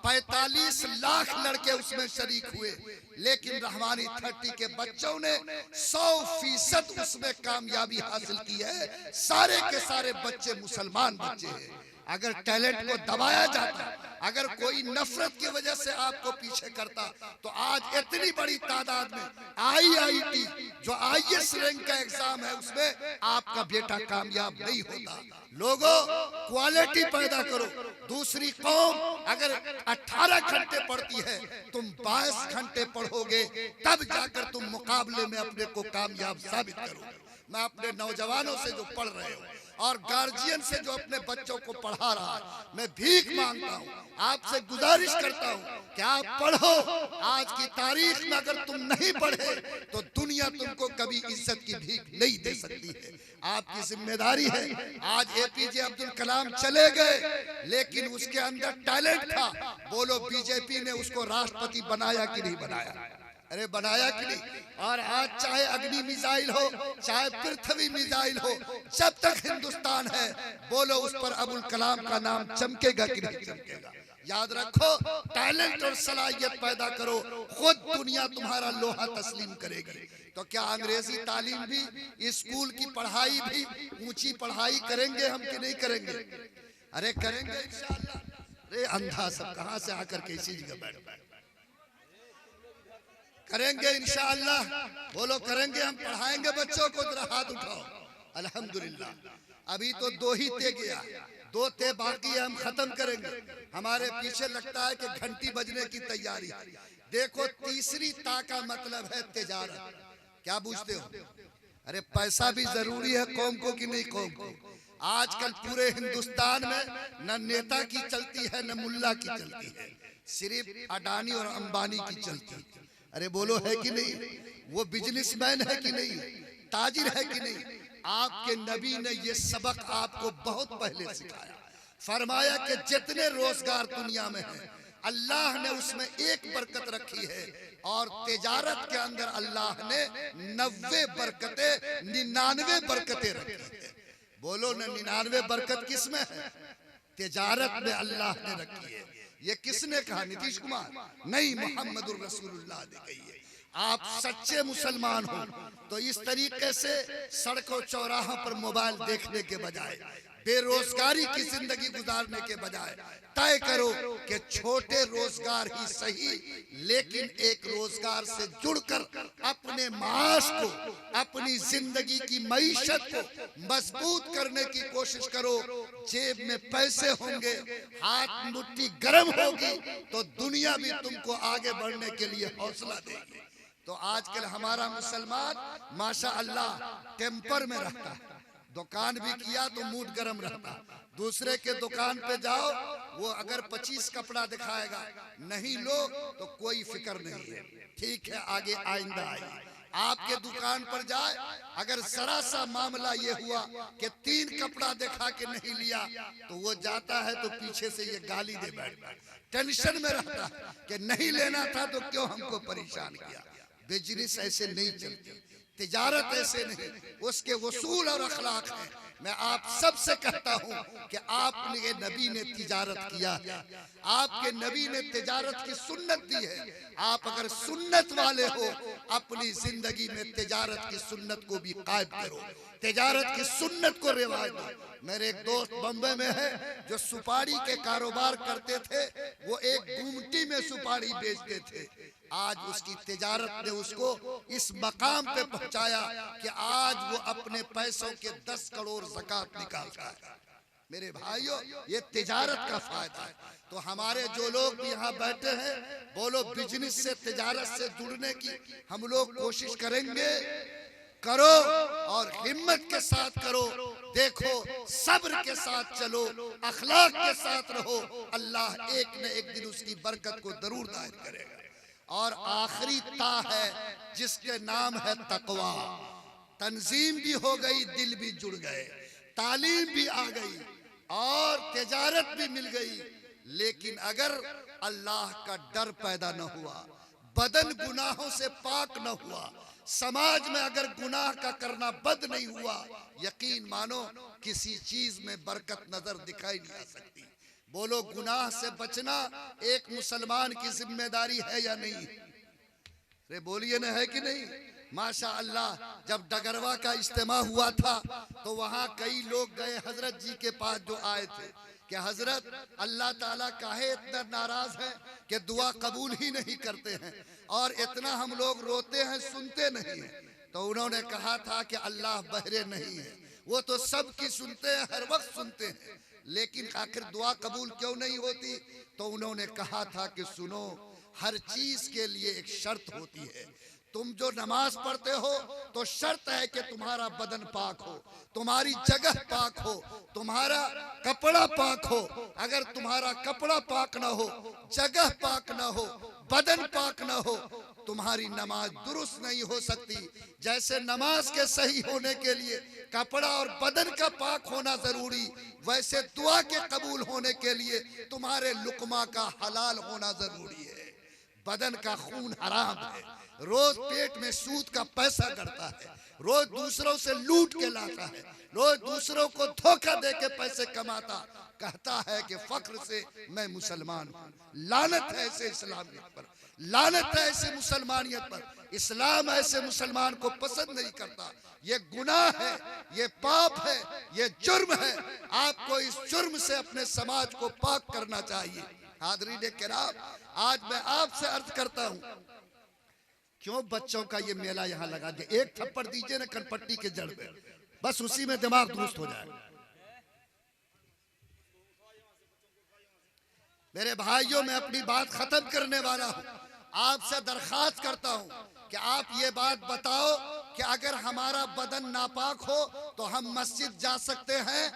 45 लाख लड़के उसमें शरीक हुए, लेकिन रहमानी 30 के बच्चों ने 100% उसमें कामयाबी हासिल की है। सारे के सारे बच्चे मुसलमान बच्चे हैं। अगर टैलेंट को दबाया जाता, अगर कोई नफरत की वजह से आपको पीछे करता, तो आज इतनी बड़ी तादाद में IIT जो IS रैंक का एग्जाम है उसमें आपका बेटा कामयाब नहीं होता। लोगों, क्वालिटी पैदा करो। दूसरी कौम अगर 18 घंटे पढ़ती है, तुम 22 घंटे पढ़ोगे, तब जाकर तुम मुकाबले में अपने को कामयाब साबित करोगे। मैं अपने नौजवानों से जो पढ़ रहे हो और गार्जियन से जो अपने बच्चों को पढ़ा रहा है, मैं भीख मांगता हूँ, आपसे गुजारिश करता हूँ कि आप पढ़ो। आज की तारीख में अगर तुम नहीं पढ़े तो दुनिया तुमको कभी इज्जत की भीख नहीं दे सकती है। आपकी जिम्मेदारी है। आज APJ अब्दुल कलाम चले गए, लेकिन उसके अंदर टैलेंट था। बोलो, बीजेपी ने उसको राष्ट्रपति बनाया कि नहीं बनाया? अरे बनाया कि नहीं? और आज चाहे अग्नि मिसाइल हो, चाहे पृथ्वी मिसाइल हो, जब तक हिंदुस्तान है, बोलो उस पर अबुल कलाम का नाम चमकेगा कि नहीं चमकेगा? याद रखो, टैलेंट और सलाहियत पैदा करो, खुद दुनिया तुम्हारा लोहा तस्लीम करेगी। तो क्या अंग्रेजी तालीम भी, स्कूल की पढ़ाई भी, ऊंची पढ़ाई करेंगे हम कि नहीं करेंगे? अरे करेंगे इंशाअल्लाह। अरे अंधा सब कहां से आकर के इसी जगह बैठ करेंगे इंशाअल्लाह। बोलो करेंगे, हम पढ़ाएंगे बच्चों को। जरा हाथ उठाओ। अल्हम्दुलिल्लाह। अभी तो 2 ही ते गया, 2 ते बाकी है, हम खत्म करेंगे। हमारे पीछे लगता है कि घंटी बजने की तैयारी। देखो, तीसरी ता का मतलब है तिजारत। क्या पूछते हो? अरे पैसा भी जरूरी है कौम को कि नहीं कौम को? आजकल पूरे हिंदुस्तान में न नेता की चलती है न मुल्ला की चलती है, सिर्फ अडानी और अंबानी की चलती है। अरे बोलो, है कि नहीं? वो बिजनेसमैन है कि नहीं? ताजिर है कि नहीं? आपके नबी ने ये सबक आपको बहुत पहले सिखाया। फरमाया कि जितने रोजगार दुनिया में हैं, अल्लाह ने उसमें एक बरकत रखी है, और तिजारत के अंदर अल्लाह ने 90 बरकतें, 99 बरकतें रखी है। बोलो न, 99 बरकत किस में है? तिजारत में अल्लाह ने रखी है। ये किसने कहा? नीतीश कुमार नहीं, मोहम्मदुर रसूलुल्लाह ने कही है। आप सच्चे मुसलमान हो तो इस तरीके से सड़कों चौराहों पर मोबाइल देखने के बजाय, बेरोजगारी की जिंदगी गुजारने के बजाय, तय करो कि छोटे रोजगार ही सही, लेकिन एक रोजगार से जुड़कर अपने माश को, अपनी जिंदगी की मईशत को मजबूत करने की कोशिश करो। जेब में पैसे होंगे, हाथ मुट्ठी गर्म होगी, तो दुनिया भी तुमको आगे बढ़ने के लिए हौसला देगी। तो आजकल हमारा मुसलमान माशा अल्लाह टेम्पर में रहता है। दुकान भी किया तो मूड गर्म रहता। दूसरे के दुकान पे जाओ, वो अगर 25 कपड़ा दिखाएगा, नहीं लो तो कोई फिक्र नहीं है, ठीक है आगे आइंदा आइए। आपके दुकान पर जाए, अगर जरा सा मामला ये हुआ कि 3 कपड़ा दिखा के नहीं लिया, तो वो जाता है तो पीछे से ये गाली दे बैठता है, टेंशन में रहता है कि नहीं लेना था तो क्यों हमको परेशान किया। बिजनेस ऐसे नहीं चलती, तिजारत ऐसे नहीं, उसके वसूल और अखलाक है। मैं आप सबसे कहता हूं कि आपने नबी ने तिजारत किया है, आपके नबी ने तिजारत की सुन्नत दी है। आप अगर सुन्नत वाले हो, अपनी जिंदगी में तिजारत की सुन्नत को भी कायम करो, तिजारत की सुन्नत को रिवाज दो। मेरे एक दोस्त बम्बई में है जो सुपारी के कारोबार करते थे, वो एक गुमटी में सुपारी बेचते थे। आज उसकी तिजारत ने उसको इस मकाम पे पहुंचाया कि आज वो अपने पैसों के 10 करोड़ ज़कात निकालता है। मेरे भाइयों, ये तिजारत का फायदा है। तो हमारे जो लोग भी यहाँ बैठे हैं, बोलो बिजनेस से, तिजारत से जुड़ने की हम लोग कोशिश करेंगे। करो और हिम्मत के साथ करो। देखो, सब्र के साथ चलो, अखलाक के साथ रहो, अल्लाह एक न एक दिन उसकी बरकत को जरूर दायर करेगा। और आखिरी ता है जिसके नाम है तकवा। तंजीम भी हो गई, दिल भी जुड़ गए, तालीम भी आ गई, और तिजारत भी मिल गई, लेकिन अगर अल्लाह का डर पैदा न हुआ, बदन गुनाहों से पाक न हुआ, समाज में अगर गुनाह का करना बंद नहीं हुआ, यकीन मानो किसी चीज में बरकत नजर दिखाई नहीं आ सकती। बोलो, गुनाह से बचना एक मुसलमान की जिम्मेदारी है या नहीं? अरे बोलिए ना, है कि नहीं? माशा अल्लाह, जब डगरवा का इज्तिमा हुआ था तो वहाँ कई लोग गए हजरत जी के पास जो आए थे कि हजरत, अल्लाह ताला काहे इतना नाराज है कि दुआ कबूल ही नहीं करते हैं और इतना हम लोग रोते हैं, सुनते नहीं हैं। तो उन्होंने कहा था कि अल्लाह बहरे नहीं है, वो तो सबकी सुनते हैं, हर वक्त सुनते हैं, लेकिन आखिर दुआ कबूल क्यों नहीं होती? तो उन्होंने कहा था कि सुनो, हर चीज के लिए एक शर्त होती है। तुम जो नमाज पढ़ते हो तो शर्त है कि तुम्हारा बदन पाक हो, तुम्हारी जगह पाक हो, तुम्हारा कपड़ा पाक हो। अगर तुम्हारा कपड़ा पाक ना हो, जगह पाक ना हो, बदन पाक ना हो, तुम्हारी नमाज दुरुस्त नहीं हो सकती। जैसे नमाज के सही होने के लिए कपड़ा और बदन का पाक होना जरूरी, वैसे दुआ के कबूल होने के लिए तुम्हारे लुकमा का हलाल होना जरूरी है। बदन का खून हराम है, रोज पेट में सूद का पैसा करता है, रोज दूसरों से लूट के लाता है, रोज दूसरों को धोखा दे के पैसे कमाता, कहता है कि फख्र से मैं मुसलमान हूँ। लानत है ऐसे इस्लामियत पर, लानत है ऐसे मुसलमानियत पर। इस्लाम ऐसे मुसलमान को पसंद नहीं करता। ये गुनाह है, ये पाप है, ये जुर्म है। आपको इस जुर्म से अपने समाज को पाक करना चाहिए। हाज़रीन किराम, आज मैं आपसे अर्ज करता हूँ, क्यों बच्चों का ये मेला यहाँ लगा दिया? एक थप्पड़ दीजिए ना कनपट्टी के जड़ में, बस उसी में दिमाग दुरुस्त हो जाएगा। मेरे भाइयों, मैं अपनी बात खत्म करने वाला हूँ। आपसे दरखास्त करता हूँ कि आप ये बात बताओ कि अगर हमारा बदन नापाक हो तो हम मस्जिद जा सकते हैं?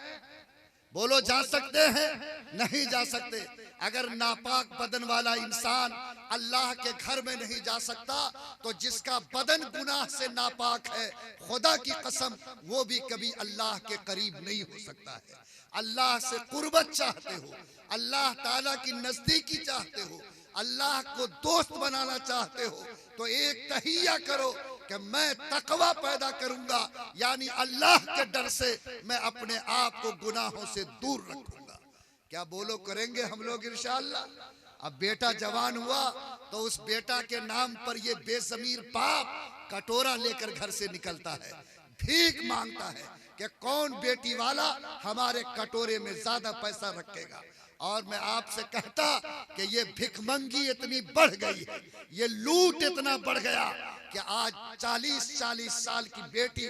बोलो, जा सकते हैं? नहीं जा सकते। अगर नापाक बदन वाला इंसान अल्लाह के घर में नहीं जा सकता, तो जिसका बदन गुनाह से नापाक है, खुदा की कसम वो भी कभी अल्लाह के करीब नहीं हो सकता है। अल्लाह से कुर्बत चाहते हो, अल्लाह ताला की नजदीकी चाहते हो, अल्लाह को दोस्त बनाना चाहते हो, तो एक तहिया करो कि मैं तकवा पैदा करूंगा, यानी अल्लाह के डर से मैं अपने आप को गुनाहों से दूर रखूंगा। क्या बोलो, करेंगे हम लोग इंशाअल्लाह? अब बेटा जवान हुआ तो उस बेटा के नाम पर ये बेज़मीर बाप कटोरा लेकर घर से निकलता है, भीख मांगता है कि कौन बेटी वाला हमारे कटोरे में ज्यादा पैसा रखेगा। और मैं आपसे कहता कि ये भिखमंगी इतनी बढ़ गई है, ये लूट इतना बढ़ गया कि आज 40-40 साल की बेटी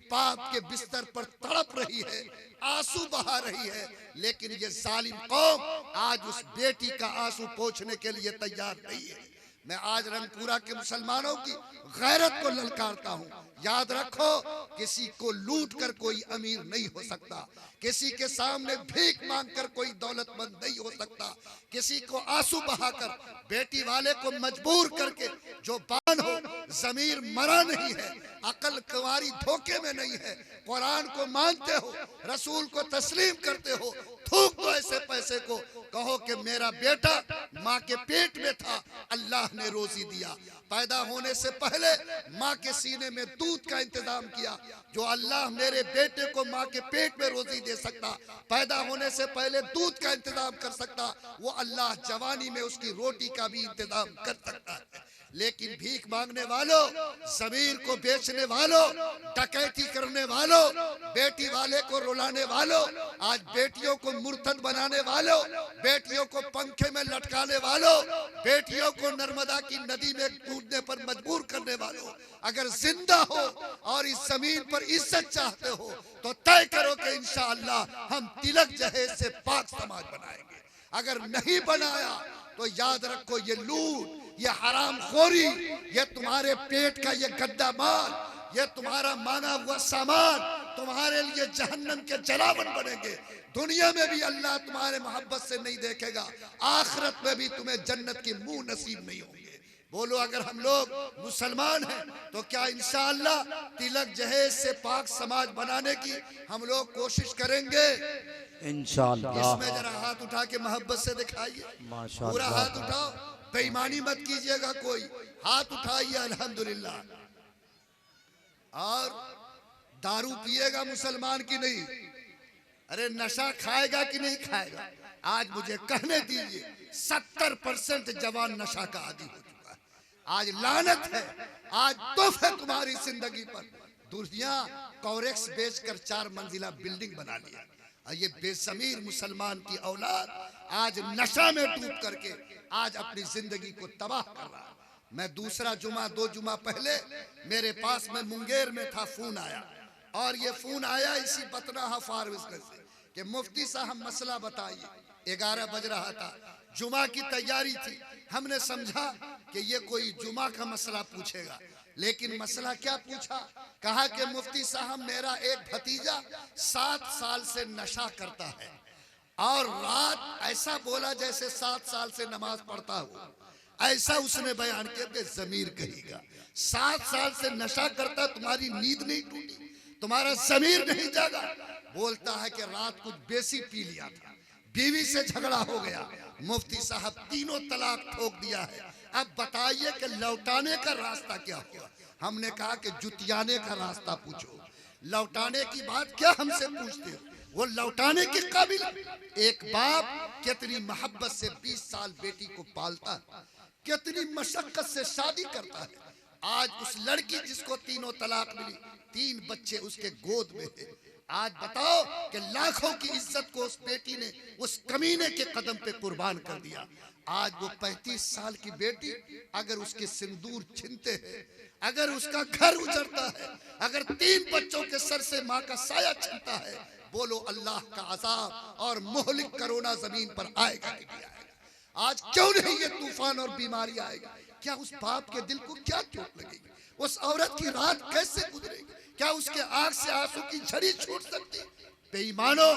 बाप के बिस्तर पर तड़प रही है, आंसू बहा रही है, लेकिन ये जालिम कौम आज उस बेटी का आंसू पोंछने के लिए तैयार नहीं है। मैं आज रंगपुरा के मुसलमानों की गैरत को ललकारता हूँ। याद रखो, किसी को लूट कर कोई अमीर नहीं हो सकता, किसी के सामने भीख मांगकर कोई दौलतमंद नहीं हो सकता, किसी को आंसू बहाकर बेटी वाले को मजबूर करके जो बान हो, जमीर मरा नहीं है, अकल तुम्हारी धोखे में नहीं है, कुरान को मानते हो, रसूल को तस्लीम करते हो, थूक दो ऐसे पैसे को, कहो कि मेरा बेटा माँ के पेट में था, अल्लाह ने रोजी दिया। पैदा होने से पहले माँ के सीने में दूध का इंतजाम किया, जो अल्लाह मेरे बेटे को माँ के पेट में रोजी दे सकता, पैदा होने से पहले दूध का इंतजाम कर सकता, वो अल्लाह जवानी में उसकी रोटी का भी इंतजाम कर सकता है। लेकिन भीख मांगने वालों, जमीर को बेचने वालों, डकैती करने वालों, बेटी वाले को रुलाने वालों, आज बेटियों को मुर्तद बनाने वालों, बेटियों को पंखे में लटकाने वालों, बेटियों को नर्मदा की नदी में कूदने पर मजबूर करने वालों, अगर जिंदा हो और इस जमीन पर इज्जत चाहते हो तो तय करो कि इंशाअल्लाह हम तिलक जहेज से पाक समाज बनाएंगे। अगर नहीं बनाया तो याद रखो, ये लूट, ये हराम खोरी, ये तुम्हारे पेट का ये गद्दा माल, ये तुम्हारा माना हुआ सामान तुम्हारे लिए जहन्नम के जलावन बनेंगे। दुनिया में भी अल्लाह तुम्हारे मोहब्बत से नहीं देखेगा, आखिरत में भी तुम्हें जन्नत के मुंह नसीब नहीं होंगे। बोलो अगर हम लोग मुसलमान हैं तो क्या इंशाअल्लाह तिलक जहेज से पाक समाज बनाने की हम लोग कोशिश करेंगे? इंशाअल्लाह। इसमें जरा हाथ उठा के मोहब्बत से दिखाइए, पूरा हाथ उठाओ, बेईमानी मत कीजिएगा, कोई हाथ उठाइए। अल्हम्दुलिल्लाह। और दारू पिएगा मुसलमान की नहीं? अरे नशा खाएगा कि नहीं खाएगा? आज मुझे कहने दीजिए 70% जवान नशा का आदी हो चुका है। आज लानत है, आज तोहफा है तुम्हारी जिंदगी पर। दुनिया कॉरेक्स बेचकर 4 मंजिला बिल्डिंग बना लिया और ये बेज़मीर मुसलमान की औलाद आज नशा में डूब करके आज अपनी जिंदगी को तबाह कर रहा है। मैं दूसरा जुमा 2 जुमा पहले मेरे पास में मुंगेर में था, फोन आया और ये फोन आया इसी बतनाहा फारबिसगंज से कि मुफ्ती साहब मसला बताइए। 11 बज रहा था, जुमा की तैयारी थी। हमने समझा कि ये कोई जुमा का मसला पूछेगा, लेकिन मसला क्या पूछा? कहा कि मुफ्ती साहब मेरा एक भतीजा 7 साल से नशा करता है और रात ऐसा बोला जैसे 7 साल से नमाज पढ़ता हो, ऐसा उसने बयान किया। बेज़मीर कहेगा 7 साल से नशा करता, तुम्हारी नींद नहीं टूटी, तुम्हारा ज़मीर नहीं जागा? बोलता है कि रात कुछ बेसी पी लिया था, बीवी से झगड़ा हो गया, मुफ्ती साहब 3 तलाक ठोक दिया है, अब बताइए कि लौटाने का रास्ता क्या होगा? हमने कहा कि जुतियाने का रास्ता पूछो, लौटाने की बात क्या हमसे पूछते हो? वो लौटाने के काबिल? एक बाप कितनी मोहब्बत से 20 साल बेटी को पालता है, कितनी मशक्कत से शादी करता है। आज उस लड़की जिसको 3 तलाक मिली, 3 बच्चे उसके गोद में है, आज बताओ कि लाखों की इज्जत को उस बेटी ने उस कमीने के कदम पे कुर्बान कर दिया। आज वो 35 साल की बेटी अगर उसके सिंदूर छीनते हैं, अगर उसका घर उजड़ता है, अगर 3 बच्चों के सर से माँ का साया छीनता है, बोलो अल्लाह का अज़ाब और मोहलिक कोरोना जमीन पर आएगा कि नहीं आएगा? आज क्यों नहीं ये तूफान और बीमारी आएगी? क्या उस बाप के दिल को क्या चोट लगेगी? उस औरत की रात कैसे गुजरेगी? क्या उसके आंख से आंसू की झड़ी छूट सकती? बेईमानो,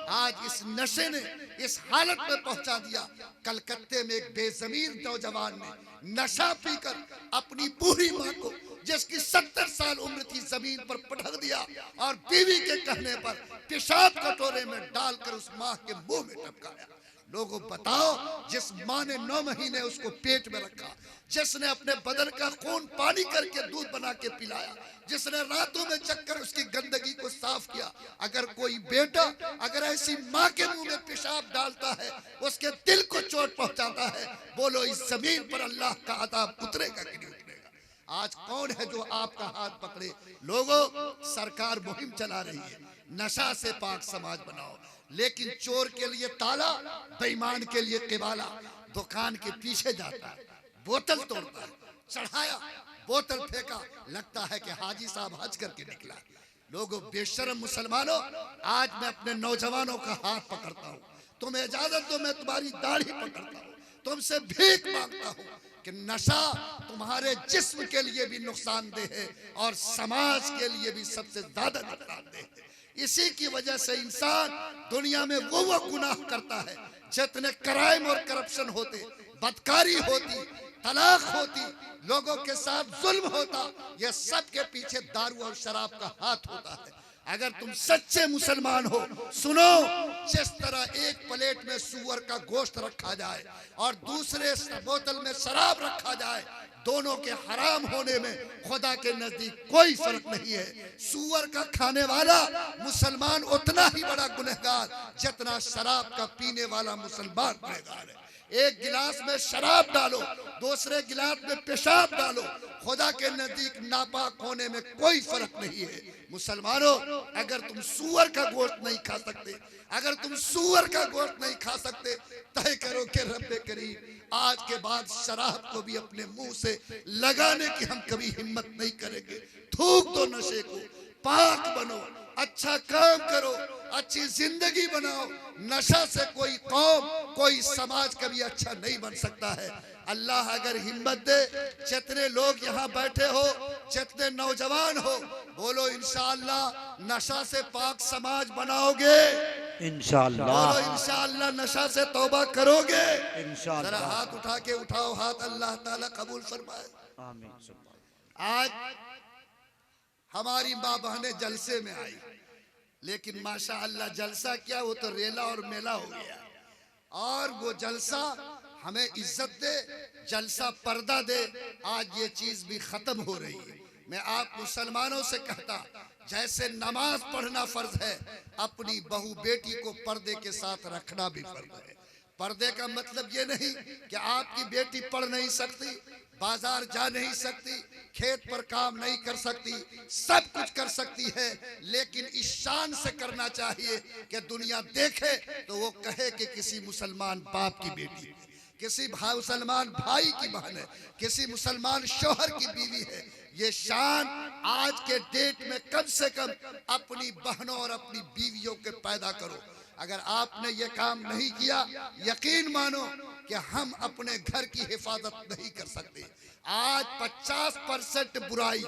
आज इस नशे ने इस हालत में पहुंचा दिया। कलकत्ते में एक बेज़मीर नौजवान ने नशा पीकर अपनी पूरी माँ को, जिसकी 70 साल उम्र थी, जमीन पर पटक दिया और बीवी के कहने पर पेशाब कटोरे में डालकर उस माँ के मुंह में टपकाया। लोगों बताओ, जिस माँ ने 9 महीने उसको पेट में रखा, जिसने अपने बदन का खून पानी करके दूध बना के पिलाया, जिसने रातों में चक्कर उसकी गंदगी को साफ किया, अगर कोई बेटा अगर ऐसी माँ के मुंह में पेशाब डालता है, उसके दिल को चोट पहुंचाता है, बोलो इस जमीन पर अल्लाह का अज़ाब उतरेगा कि नहीं उतरेगा? आज कौन है जो आपका हाथ पकड़े? लोगों, सरकार मुहिम चला रही है, नशा से पाक समाज बनाओ, लेकिन चोर के लिए ताला, बेईमान के लिए किबाला। दुकान के पीछे जाता है, बोतल तोड़ता है, चढ़ाया, बोतल फेंका, लगता है कि हाजी साहब हज करके निकला। लोगों बेशर्म मुसलमानों, आज मैं अपने नौजवानों का हाथ पकड़ता हूँ, तुम्हें इजाजत दो मैं तुम्हारी दाढ़ी पकड़ता हूँ, तुमसे भीख मांगता हूँ कि नशा तुम्हारे जिस्म के लिए भी नुकसानदेह है और समाज के लिए भी सबसे ज्यादा नुकसानदेह है। इसी की वजह से इंसान दुनिया में वो गुनाह करता है, जितने क्राइम और करप्शन होते, बदकारी होती, तलाक होती, लोगों के साथ जुल्म होता, ये सब के पीछे दारू और शराब का हाथ होता है। अगर तुम सच्चे मुसलमान हो, सुनो, जिस तरह एक प्लेट में सूअर का गोश्त रखा जाए और दूसरे बोतल में शराब रखा जाए, दोनों के हराम होने में खुदा के नजदीक कोई फर्क नहीं है। सूअर का खाने वाला मुसलमान उतना ही बड़ा गुनहगार जितना शराब का पीने वाला मुसलमान गुनहगार है। एक गिलास में शराब डालो, दूसरे गिलास में पेशाब डालो, खुदा के नजदीक नापाक होने में कोई फर्क नहीं है। मुसलमानों, अगर तुम सूअर का गोश्त नहीं खा सकते, अगर तुम सूअर का गोश्त नहीं खा सकते, तय करो कि रब्बे करीम आज के बाद शराब को भी अपने मुंह से लगाने की हम कभी हिम्मत नहीं करेंगे। थूक दो नशे को, पाक बनो, अच्छा काम करो, अच्छी जिंदगी बनाओ। नशा से कोई कौम, कोई समाज कभी अच्छा नहीं बन सकता है। अल्लाह अगर हिम्मत दे, जितने लोग यहाँ बैठे हो, जितने नौजवान हो, बोलो इंशाअल्लाह नशा से पाक समाज बनाओगे, इंशाअल्लाह, बोलो इंशाअल्लाह नशा से तौबा करोगे। इंशाअल्लाह। जरा हाथ उठा के उठाओ हाथ, अल्लाह ताला कबूल फरमाए। आमीन। आज हमारी माँ बहनें जलसे में आई, लेकिन माशाअल्लाह जलसा क्या, वो तो रेला और मेला हो गया। और वो जलसा हमें इज्जत दे, जलसा पर्दा दे, आज ये चीज भी खत्म हो रही है। मैं आप मुसलमानों से कहता, जैसे नमाज पढ़ना फर्ज है, अपनी बहू बेटी को पर्दे के साथ रखना भी फर्ज है। पर्दे का मतलब ये नहीं कि आपकी बेटी पढ़ नहीं सकती, बाजार जा नहीं सकती, खेत पर काम नहीं कर सकती, सब कुछ कर सकती है, लेकिन इस शान से करना चाहिए कि दुनिया देखे तो वो कहे कि किसी मुसलमान बाप की बेटी, किसी मुसलमान भाई की बहन है, किसी मुसलमान शौहर की बीवी है। ये शान आज के डेट में कम से कम अपनी बहनों और अपनी बीवियों के पैदा करो। अगर आपने ये काम नहीं किया, यकीन मानो कि हम अपने घर की हिफाजत नहीं कर सकते। आज 50% बुराई,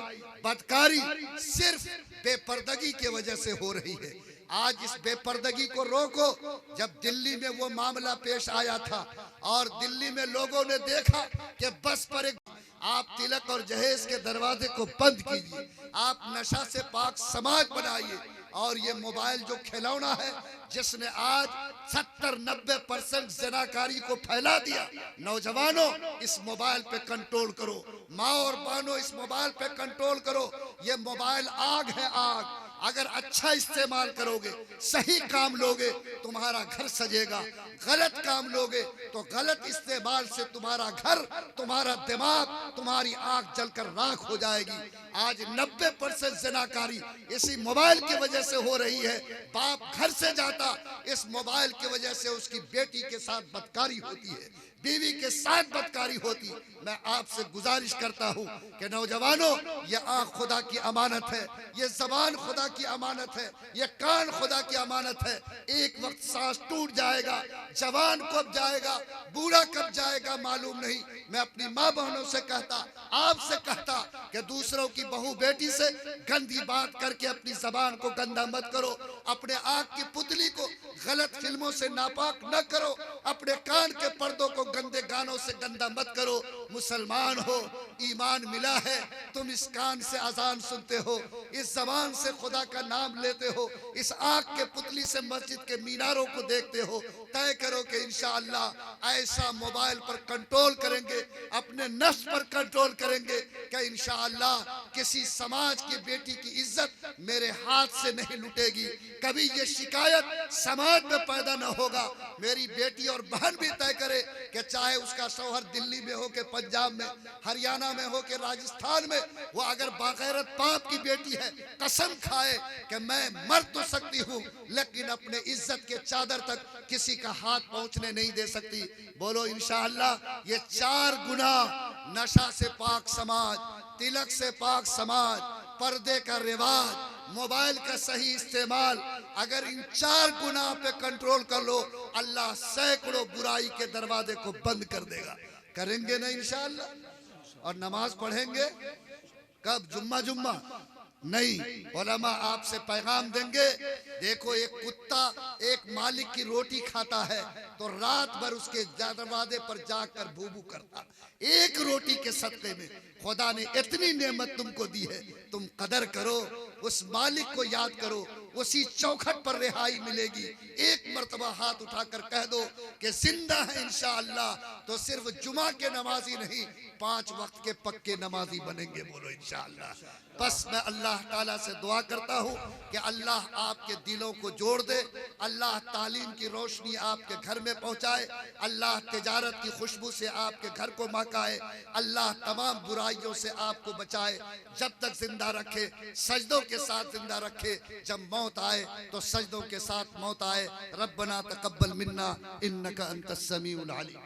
बदकारी सिर्फ बेपर्दगी की वजह से हो रही है। आज इस बेपर्दगी को रोको। जब दिल्ली में वो मामला पेश आया था और दिल्ली में लोगों ने देखा कि बस पर एक, आप तिलक और जहेज के दरवाजे को बंद कीजिए, आप नशा से पाक समाज बनाइए। और ये मोबाइल जो खिलौना है, जिसने आज 70-90% जनाकारी को फैला दिया। नौजवानों, इस मोबाइल पे कंट्रोल करो, माँ और बहनों इस मोबाइल पे कंट्रोल करो। ये मोबाइल आग है, आग। अगर अच्छा इस्तेमाल करोगे, सही काम लोगे, तुम्हारा घर सजेगा। गलत काम लोगे तो गलत इस्तेमाल से तुम्हारा घर, तुम्हारा दिमाग, तुम्हारी आंख जलकर राख हो जाएगी। आज 90% जनाकारी इसी मोबाइल की वजह से हो रही है। बाप घर से जाता, इस मोबाइल की वजह से उसकी बेटी के साथ बदकारी होती है, बीवी के साथ बदकारी होती। मैं आपसे गुजारिश करता हूँ कि नौजवानों, ये आँख खुदा की अमानत है, ये जबान खुदा की अमानत है, ये कान खुदा की अमानत है। एक वक्त सांस टूट जाएगा, जवान कब जाएगा, बूढ़ा कब जाएगा मालूम नहीं। मैं अपनी माँ बहनों से कहता, आपसे कहता कि दूसरों की बहू बेटी से गंदी बात करके अपनी जबान को गंदा मत करो, अपने आँख की पुतली को गलत फिल्मों से नापाक न करो, अपने कान के पर्दों को गंदे गानों से गंदा मत करो। मुसलमान हो, ईमान मिला है, तुम इस कान से अजान सुनते हो, इस जबान से खुदा का नाम लेते हो, इस आँख के पुतली से मस्जिद के मीनारों को देखते हो। तय करो कि इंशाअल्लाह ऐसा मोबाइल पर कंट्रोल करेंगे, अपने नफ्स पर कंट्रोल करेंगे कि इंशाअल्लाह किसी समाज की बेटी की इज्जत मेरे हाथ से नहीं लुटेगी। कभी ये शिकायत समाज में पैदा न होगा। मेरी बेटी और बहन भी तय करे कि चाहे उसका शौहर दिल्ली में हो के पंजाब में, हरियाणा में हो के राजस्थान में, वो अगर बागैरत बाप की बेटी है, कसम खाए कि मैं मर तो सकती हूँ लेकिन अपने इज्जत के चादर तक किसी का हाथ पहुंचने नहीं दे सकती। बोलो इंशाअल्लाह ये 4 गुना, नशा से पाक समाज, तिलक से पाक समाज, पर्दे का रिवाज, मोबाइल का सही इस्तेमाल, अगर इन 4 गुना पे कंट्रोल कर लो, अल्लाह सैकड़ों बुराई के दरवाजे को बंद कर देगा। करेंगे ना इंशाअल्लाह? और नमाज पढ़ेंगे कब? जुम्मा नहीं। उलमा आपसे पैगाम देंगे, देखो एक कुत्ता एक मालिक की रोटी खाता है तो रात भर उसके दरवाजे पर जाकर भूबू करता। एक रोटी के सदके में खुदा ने इतनी नेमत तुमको दी है, तुम कदर करो, उस मालिक को याद करो, उसी चौखट पर रिहाई मिलेगी। एक मर्तबा हाथ उठाकर कह दो कि जिंदा है इंशाअल्लाह, तो सिर्फ जुमा के नमाजी नहीं, 5 वक्त के पक्के नमाजी बनेंगे। बोलो इंशाअल्लाह। बस मैं अल्लाह ताला से दुआ करता हूँ कि अल्लाह आपके दिलों को जोड़ दे, अल्लाह तालीम की रोशनी आपके घर में पहुँचाए, अल्लाह तिजारत की खुशबू से आपके घर को महकाए, अल्लाह तमाम बुराइयों से आपको बचाए, जब तक जिंदा रखे सजदों के साथ जिंदा रखे, जब मौत आए तो सजदों के साथ मौत आए। रब्बना तकब्बल मिन्ना इन्नका अंतस समीउल अलीम।